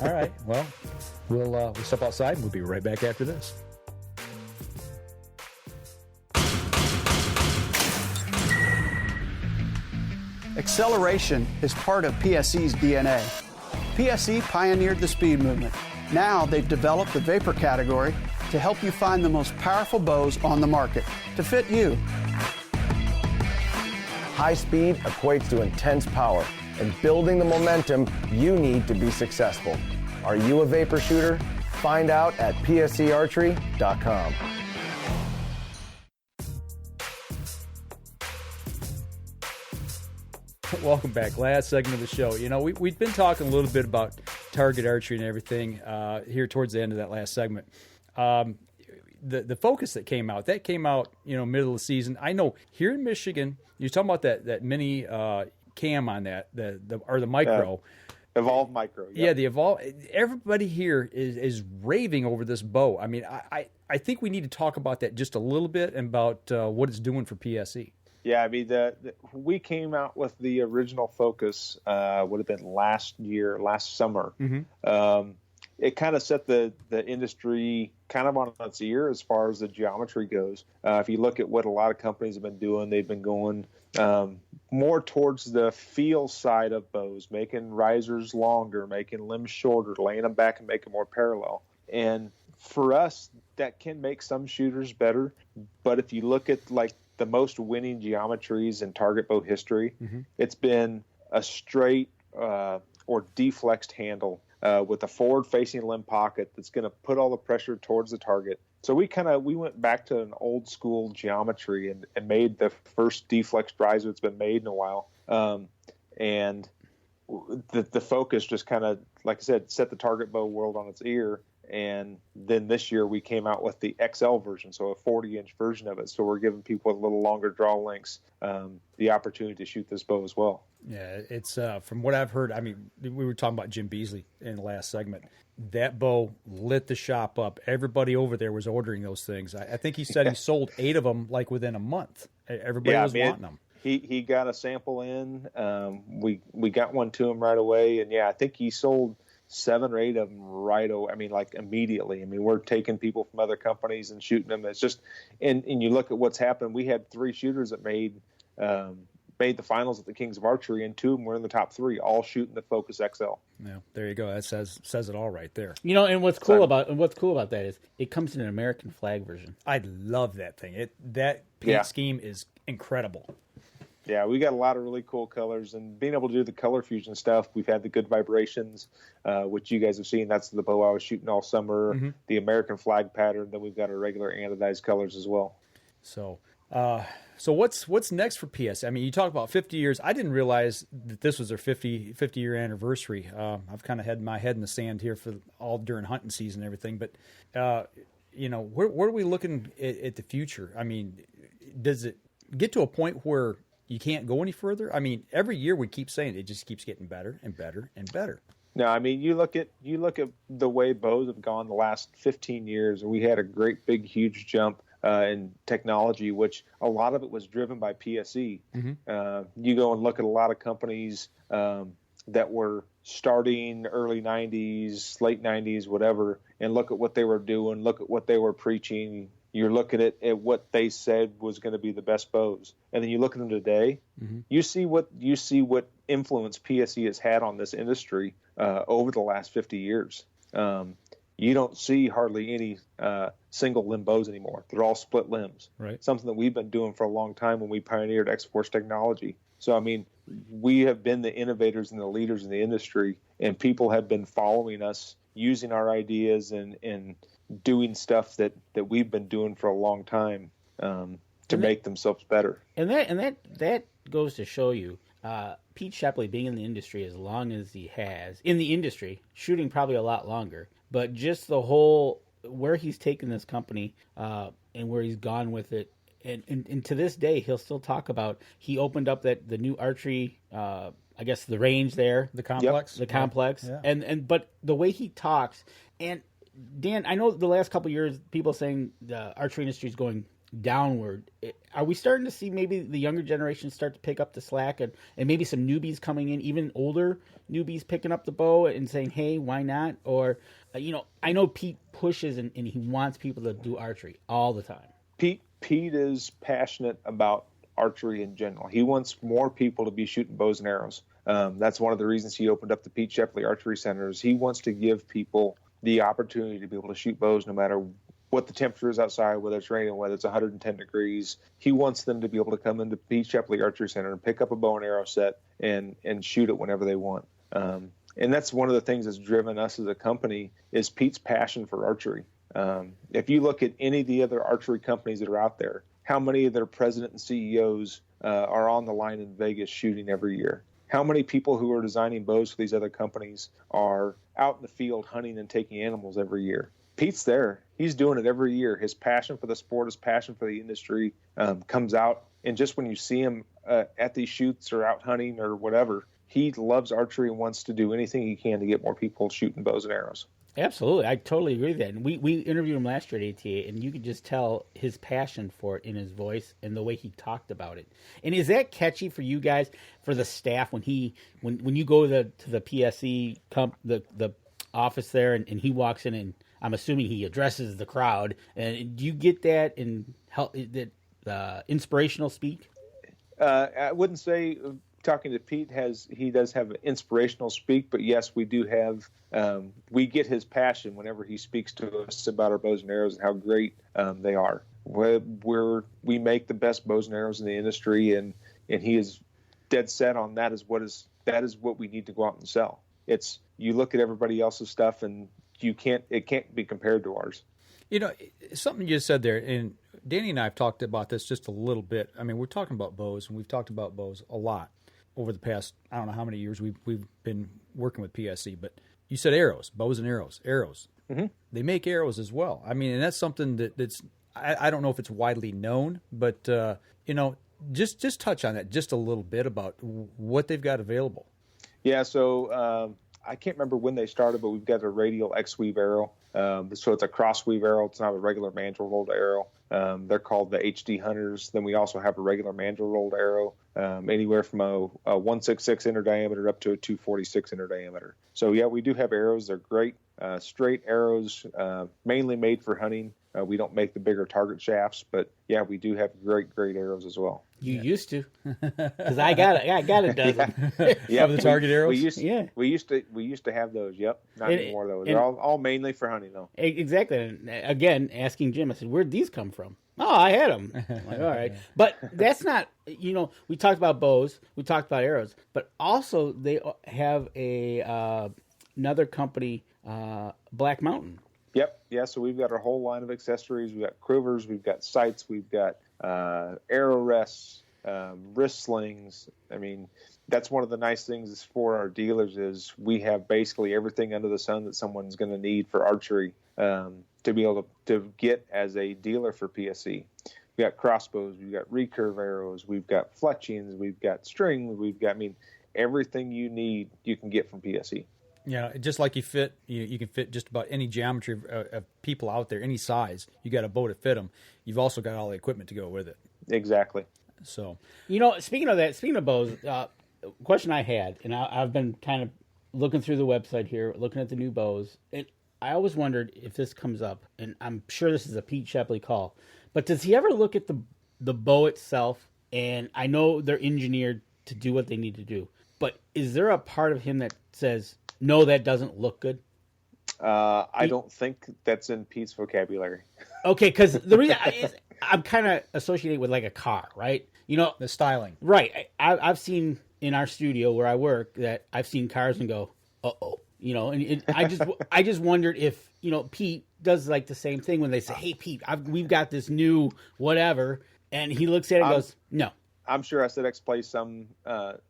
All right. Well, we'll step outside and we'll be right back after this. Acceleration is part of PSE's DNA. PSE pioneered the speed movement. Now they've developed the vapor category to help you find the most powerful bows on the market to fit you. High speed equates to intense power and building the momentum you need to be successful. Are you a vapor shooter? Find out at PSEArchery.com. Welcome back. Last segment of the show. You know, we've been talking a little bit about target archery and everything here towards the end of that last segment. The focus that came out, you know, middle of the season. I know here in Michigan, you're talking about that mini cam on that, the micro. Evolve Micro. Yep. Yeah, the Evolve. Everybody here is raving over this bow. I mean, I think we need to talk about that just a little bit and about what it's doing for PSE. Yeah, I mean, we came out with the original focus, would have been last summer. Mm-hmm. It kind of set the industry kind of on its ear as far as the geometry goes. If you look at what a lot of companies have been doing, they've been going more towards the feel side of bows, making risers longer, making limbs shorter, laying them back and make them more parallel. And for us, that can make some shooters better. But if you look at like the most winning geometries in target bow history, mm-hmm. It's been a straight or deflexed handle with a forward-facing limb pocket that's going to put all the pressure towards the target. So we went back to an old school geometry and made the first deflex riser that's been made in a while. And the focus just kind of, like I said, set the target bow world on its ear. And then this year we came out with the XL version, so a 40-inch version of it. So we're giving people with a little longer draw lengths the opportunity to shoot this bow as well. Yeah, it's from what I've heard. I mean, we were talking about Jim Beasley in the last segment. That bow lit the shop up. Everybody over there was ordering those things. I think he said he sold 8 of them like within a month. Everybody was wanting them. He got a sample in. We got one to him right away, and I think he sold 7 or 8 of them right away. I mean, like immediately. I mean, we're taking people from other companies and shooting them. It's just, and you look at what's happened. We had 3 shooters that made the finals at the Kings of Archery, and 2 of them were in the top 3, all shooting the Focus XL. Yeah, there you go. That says it all right there. And what's cool about that is it comes in an American flag version. I love that thing. That paint scheme is incredible. Yeah, we got a lot of really cool colors, and being able to do the color fusion stuff. We've had the Good Vibrations, which you guys have seen. That's the bow I was shooting all summer. Mm-hmm. The American flag pattern. Then we've got our regular anodized colors as well. So what's next for PS? I mean, you talk about 50 years. I didn't realize that this was their 50-year anniversary. I've kind of had my head in the sand here for all during hunting season and everything. But where are we looking at the future? I mean, does it get to a point where you can't go any further? I mean, every year we keep saying it just keeps getting better and better and better. No, I mean, you look at the way bows have gone the last 15 years, and we had a great big huge jump in technology, which a lot of it was driven by PSE. Mm-hmm. You go and look at a lot of companies that were starting early 90s, late 90s, whatever, and look at what they were doing, look at what they were preaching. You're looking at what they said was going to be the best bows, and then you look at them today. Mm-hmm. You see what influence PSE has had on this industry over the last 50 years. You don't see hardly any single limb bows anymore. They're all split limbs. Right. Something that we've been doing for a long time when we pioneered X-Force technology. So I mean, we have been the innovators and the leaders in the industry, and people have been following us, using our ideas and doing stuff that we've been doing for a long time to make themselves better. And that goes to show you Pete Shepley being in the industry as long as he has, in the industry, shooting probably a lot longer, but just the whole, where he's taken this company and where he's gone with it. And to this day, he'll still talk about, he opened up the new archery, I guess the range there. The complex. The complex. Yeah. But the way he talks, and Dan, I know the last couple of years, people saying the archery industry is going downward. Are we starting to see maybe the younger generation start to pick up the slack and maybe some newbies coming in, even older newbies picking up the bow and saying, hey, why not? Or, I know Pete pushes and he wants people to do archery all the time. Pete is passionate about archery in general. He wants more people to be shooting bows and arrows. That's one of the reasons he opened up the Pete Shepley Archery Centers. He wants to give people the opportunity to be able to shoot bows no matter what the temperature is outside, whether it's raining, whether it's 110 degrees. He wants them to be able to come into Pete Shepley Archery Center and pick up a bow and arrow set and shoot it whenever they want. And that's one of the things that's driven us as a company is Pete's passion for archery. If you look at any of the other archery companies that are out there, how many of their president and CEOs are on the line in Vegas shooting every year? How many people who are designing bows for these other companies are out in the field hunting and taking animals every year? Pete's there. He's doing it every year. His passion for the sport, his passion for the industry comes out. And just when you see him at these shoots or out hunting or whatever, he loves archery and wants to do anything he can to get more people shooting bows and arrows. Absolutely. I totally agree with that. And we interviewed him last year at ATA, and you could just tell his passion for it in his voice and the way he talked about it. And is that catchy for you guys, for the staff, when you go to the PSE the office there and he walks in and I'm assuming he addresses the crowd, and do you get that in inspirational speak? I wouldn't say talking to Pete he does have an inspirational speak, but yes, we do have, we get his passion whenever he speaks to us about our bows and arrows and how great they are. We make the best bows and arrows in the industry, and he is dead set on that is what we need to go out and sell. you look at everybody else's stuff, and it can't be compared to ours. Something you said there, and Danny and I have talked about this just a little bit. I mean, we're talking about bows, and we've talked about bows a lot over the past, I don't know how many years we've been working with PSE, but you said arrows, bows and arrows. Mm-hmm. They make arrows as well. I mean, and that's something that's, I don't know if it's widely known, but, just touch on that just a little bit about what they've got available. Yeah, so I can't remember when they started, but we've got a radial X-weave arrow. So it's a cross-weave arrow. It's not a regular mandrel rolled arrow. They're called the HD Hunters. Then we also have a regular mandrel rolled arrow, anywhere from a 166 inner diameter up to a 246 inner diameter. So yeah, we do have arrows. They're great, straight arrows, mainly made for hunting. We don't make the bigger target shafts, but yeah, we do have great arrows as well. You used to, because I got a dozen. Yeah, of the target arrows. We used to have those. Yep, not anymore though. They're all mainly for hunting though. Exactly. And again, asking Jim, I said, "Where'd these come from?" Oh, I had them. I'm like, all right, but that's not. We talked about bows, we talked about arrows, but also they have another company, Black Mountain. Yep. Yeah. So we've got our whole line of accessories. We've got quivers. We've got sights. We've got arrow rests, wrist slings. I mean, that's one of the nice things for our dealers is we have basically everything under the sun that someone's going to need for archery to be able to get as a dealer for PSE. We've got crossbows. We've got recurve arrows. We've got fletchings. We've got string. Everything you need you can get from PSE. Yeah, just like you can fit just about any geometry of people out there, any size. You got a bow to fit them. You've also got all the equipment to go with it. Exactly. So, speaking of bows, question I had, and I've been kind of looking through the website here, looking at the new bows, and I always wondered if this comes up, and I'm sure this is a Pete Shepley call, but does he ever look at the bow itself? And I know they're engineered to do what they need to do, but is there a part of him that says, no, that doesn't look good? I don't think that's in Pete's vocabulary. Okay, because the reason I'm kind of associated with like a car, right? The styling. Right. I've seen in our studio where I work that I've seen cars and go, uh-oh. And I just wondered if, Pete does like the same thing when they say, hey, Pete, we've got this new whatever. And he looks at it and goes, no. I'm sure SZX plays some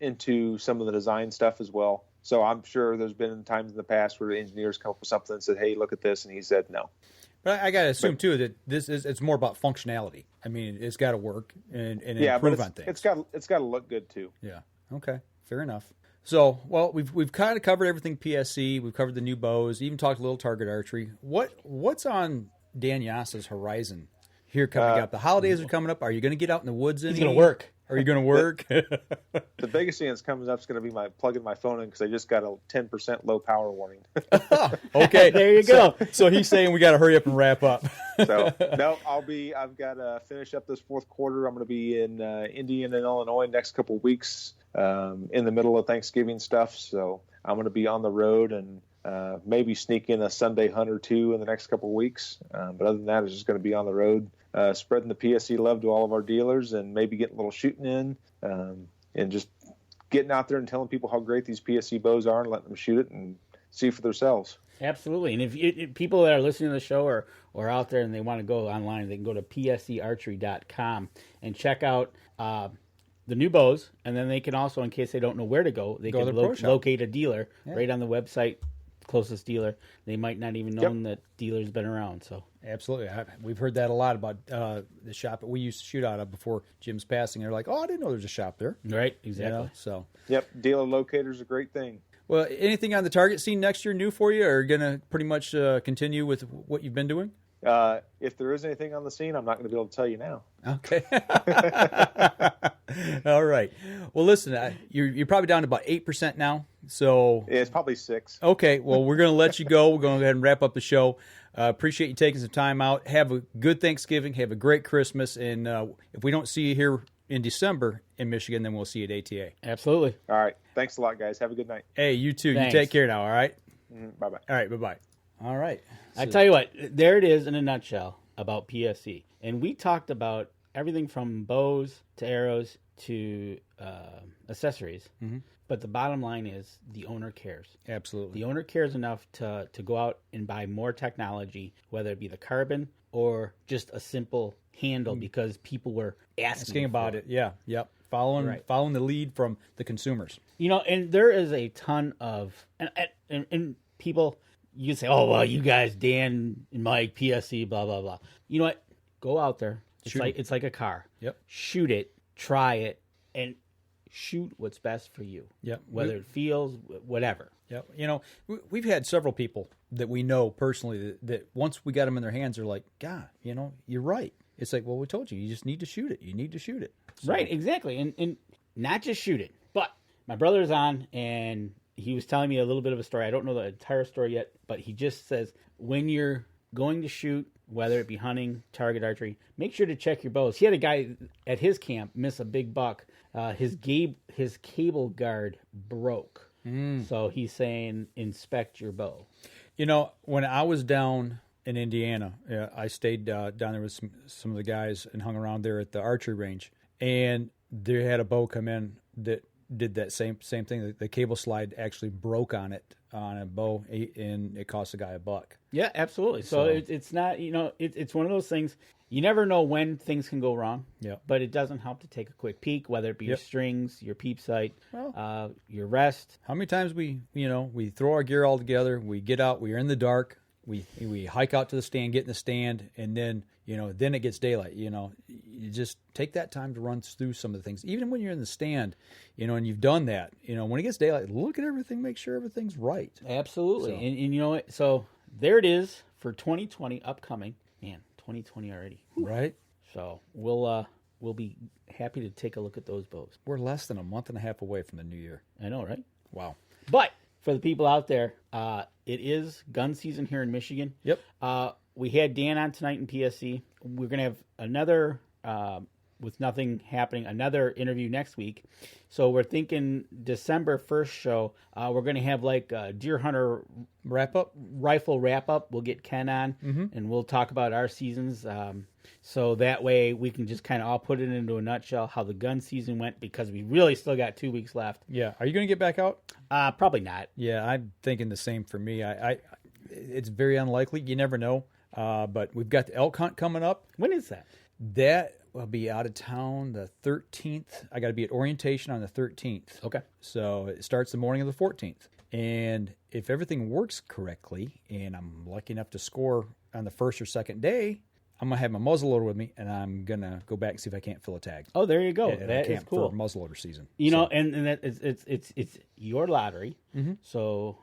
into some of the design stuff as well. So I'm sure there's been times in the past where the engineers come up with something and said, hey, look at this. And he said, no. But I got to assume, too, that it's more about functionality. I mean, it's got to work and improve on things. It's got to look good, too. Yeah. Okay. Fair enough. So, well, we've kind of covered everything PSE. We've covered the new bows, even talked a little target archery. What's on Dan Jasa's horizon here coming up? The holidays are coming up. Are you going to get out in the woods? He's going to work. Are you going to work? The biggest thing that's coming up is going to be plugging my phone in because I just got a 10% low power warning. Okay, there you go. So he's saying we got to hurry up and wrap up. So no, I've got to finish up this fourth quarter. I'm going to be in Indiana and Illinois next couple of weeks in the middle of Thanksgiving stuff. So I'm going to be on the road and maybe sneak in a Sunday hunt or two in the next couple of weeks. But other than that, it's just going to be on the road. Spreading the PSE love to all of our dealers and maybe getting a little shooting in and just getting out there and telling people how great these PSE bows are and letting them shoot it and see for themselves. Absolutely. And if people that are listening to the show or out there and they want to go online, they can go to PSEarchery.com and check out the new bows. And then they can also, in case they don't know where to go, they can locate a dealer right on the website, closest dealer. They might not even know that dealer's been around. So absolutely, we've heard that a lot about the shop that we used to shoot out of before Jim's passing. They're like, "Oh, I didn't know there's a shop there." Right, exactly. So dealer locator's a great thing. Well, anything on the target scene next year new for you, or going to pretty much continue with what you've been doing? If there is anything on the scene, I'm not going to be able to tell you now. Okay. All right. Well, listen, you're probably down to about 8% now. So yeah, it's probably 6. Okay. Well, we're going to let you go. We're going to go ahead and wrap up the show. Appreciate you taking some time out. Have a good Thanksgiving. Have a great Christmas. And if we don't see you here in December in Michigan, then we'll see you at ATA. Absolutely. All right. Thanks a lot, guys. Have a good night. Hey, you too. Thanks. You take care now. All right. Bye-bye. All right. Bye-bye. All right. I tell you what, there it is in a nutshell about PSE. And we talked about everything from bows to arrows to accessories. Mm-hmm. But the bottom line is the owner cares. Absolutely. The owner cares enough to go out and buy more technology, whether it be the carbon or just a simple handle, because people were asking about it. Yeah. Yep. Following the lead from the consumers. And there is a ton of and people. You say, "Oh well, you guys, Dan and Mike, PSE, blah blah blah." You know what? Go out there. It's like a car. Yep. Shoot it, try it, and shoot what's best for you. Yep. Whether it feels, whatever. Yep. We've had several people that we know personally that once we got them in their hands, they're like, "God, you're right." It's like, well, we told you, you just need to shoot it. You need to shoot it. So. Right. Exactly. And not just shoot it, but my brother's on and he was telling me a little bit of a story. I don't know the entire story yet, but he just says when you're going to shoot, whether it be hunting, target archery, make sure to check your bows. He had a guy at his camp miss a big buck. His cable guard broke. So he's saying inspect your bow. When I was down in Indiana, I stayed down there with some of the guys and hung around there at the archery range. And they had a bow come in that did that same thing. The cable slide actually broke on a bow, and it cost the guy $1. Yeah, absolutely. So it's not, it's one of those things. You never know when things can go wrong. Yeah. But it doesn't help to take a quick peek, whether it be your strings, your peep sight, your rest. How many times we throw our gear all together, we get out, we are in the dark, we hike out to the stand, get in the stand, and then then it gets daylight. You just take that time to run through some of the things. Even when you're in the stand, and you've done that, when it gets daylight, look at everything, make sure everything's right. Absolutely. So. And you know what? So there it is for 2020 upcoming. Man, 2020 already. Right. So we'll be happy to take a look at those bows. We're less than a month and a half away from the new year. I know, right? Wow. But for the people out there, it is gun season here in Michigan. Yep. We had Dan on tonight in PSE. We're going to have another, with nothing happening, another interview next week. So we're thinking December 1st show, we're going to have like a deer hunter rifle wrap up. We'll get Ken on, and we'll talk about our seasons. So that way we can just kind of all put it into a nutshell how the gun season went, because we really still got 2 weeks left. Yeah. Are you going to get back out? Probably not. Yeah, I'm thinking the same for me. It's very unlikely. You never know. But we've got the elk hunt coming up. When is that? That will be out of town the 13th. I got to be at orientation on the 13th. Okay. So it starts the morning of the 14th. And if everything works correctly, and I'm lucky enough to score on the first or second day, I'm going to have my muzzleloader with me, and I'm going to go back and see if I can't fill a tag. Oh, there you go. At that camp is cool. for muzzleloader season. And that it's your lottery. So,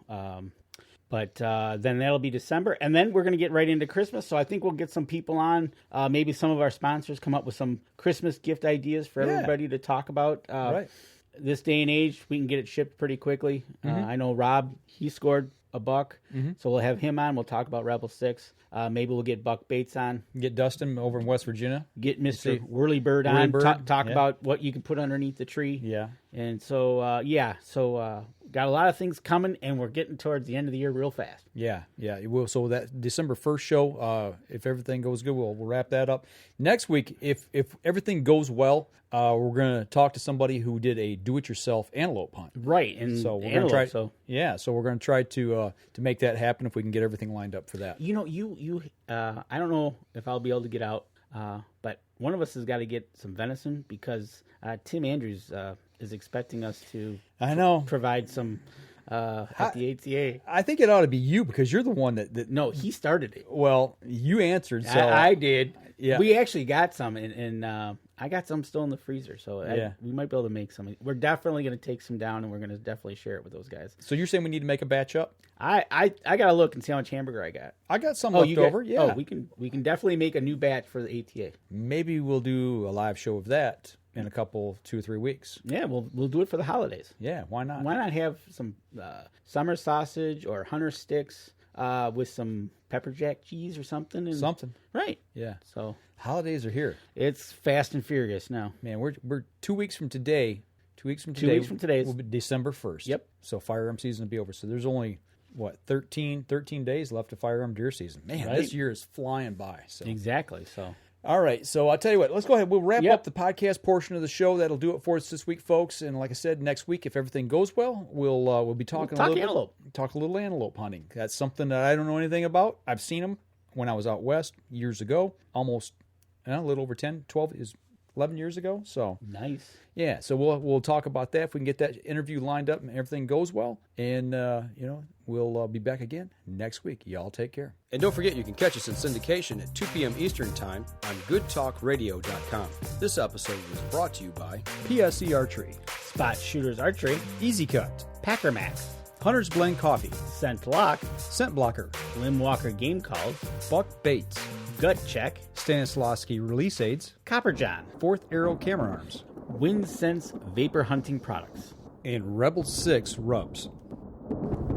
but then that'll be December, and then we're going to get right into Christmas. So I think we'll get some people on. Maybe some of our sponsors come up with some Christmas gift ideas for everybody to talk about. Right. This day and age, we can get it shipped pretty quickly. I know Rob, he scored $1, so we'll have him on. We'll talk about Rebel 6. Maybe we'll get Buck Bates on. Get Dustin over in West Virginia. Get Mr. Whirlybird on. Talk about what you can put underneath the tree. Yeah. And so, got a lot of things coming, and we're getting towards the end of the year real fast. Yeah. Will. So that December 1st show, if everything goes good, we'll wrap that up. Next week, if everything goes well, we're going to talk to somebody who did a do-it-yourself antelope hunt. Right. And so we're going to try. So we're going to try to make that happen if we can get everything lined up for that. I don't know if I'll be able to get out, but one of us has got to get some venison, because Tim Andrews is expecting us to provide some at the ATA. I think it ought to be you, because you're the one that No, he started it. Well, you answered. So I did. Yeah. We actually got some, and I got some still in the freezer, so we might be able to make some. We're definitely going to take some down, and we're going to definitely share it with those guys. So you're saying we need to make a batch up? I got to look and see how much hamburger I got. I got some left over. Yeah. Oh, we can definitely make a new batch for the ATA. Maybe we'll do a live show of that in a couple 2 or 3 weeks. Yeah, we'll do it for the holidays. Yeah, why not? Why not have some summer sausage or hunter sticks with some pepper jack cheese or something? Something. Right. Yeah. So holidays are here. It's fast and furious now. Man, we're 2 weeks from today. 2 weeks from today. 2 weeks from today will be December 1st. Yep. So firearm season will be over. So there's only 13 days left of firearm deer season. Man, right. This year is flying by. So exactly. So All right, so I'll tell you what. Let's go ahead. We'll wrap up the podcast portion of the show. That'll do it for us this week, folks. And like I said, next week, if everything goes well, we'll be talking a little antelope hunting. That's something that I don't know anything about. I've seen them when I was out west years ago, almost a little over 11 years ago. So nice. Yeah, so we'll talk about that if we can get that interview lined up and everything goes well. And, we'll be back again next week. Y'all take care. And don't forget, you can catch us in syndication at 2 p.m. Eastern Time on goodtalkradio.com. This episode was brought to you by PSE Archery, Spot Shooters Archery, Easy Cut, Packer Max, Hunter's Blend Coffee, Scent Lock, Scent Blocker, Lim Walker Game Calls, Buck Baits, Gut Check, Stanislavski Release Aids, Copper John, Fourth Arrow Camera Arms, Wind Sense Vapor Hunting Products, and Rebel 6 Rubs.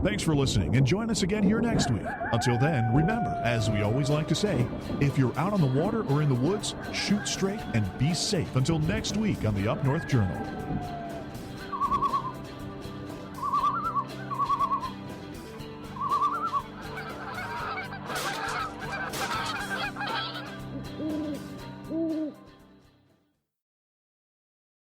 Thanks for listening, and join us again here next week. Until then, remember, as we always like to say, if you're out on the water or in the woods, shoot straight and be safe. Until next week on the Up North Journal.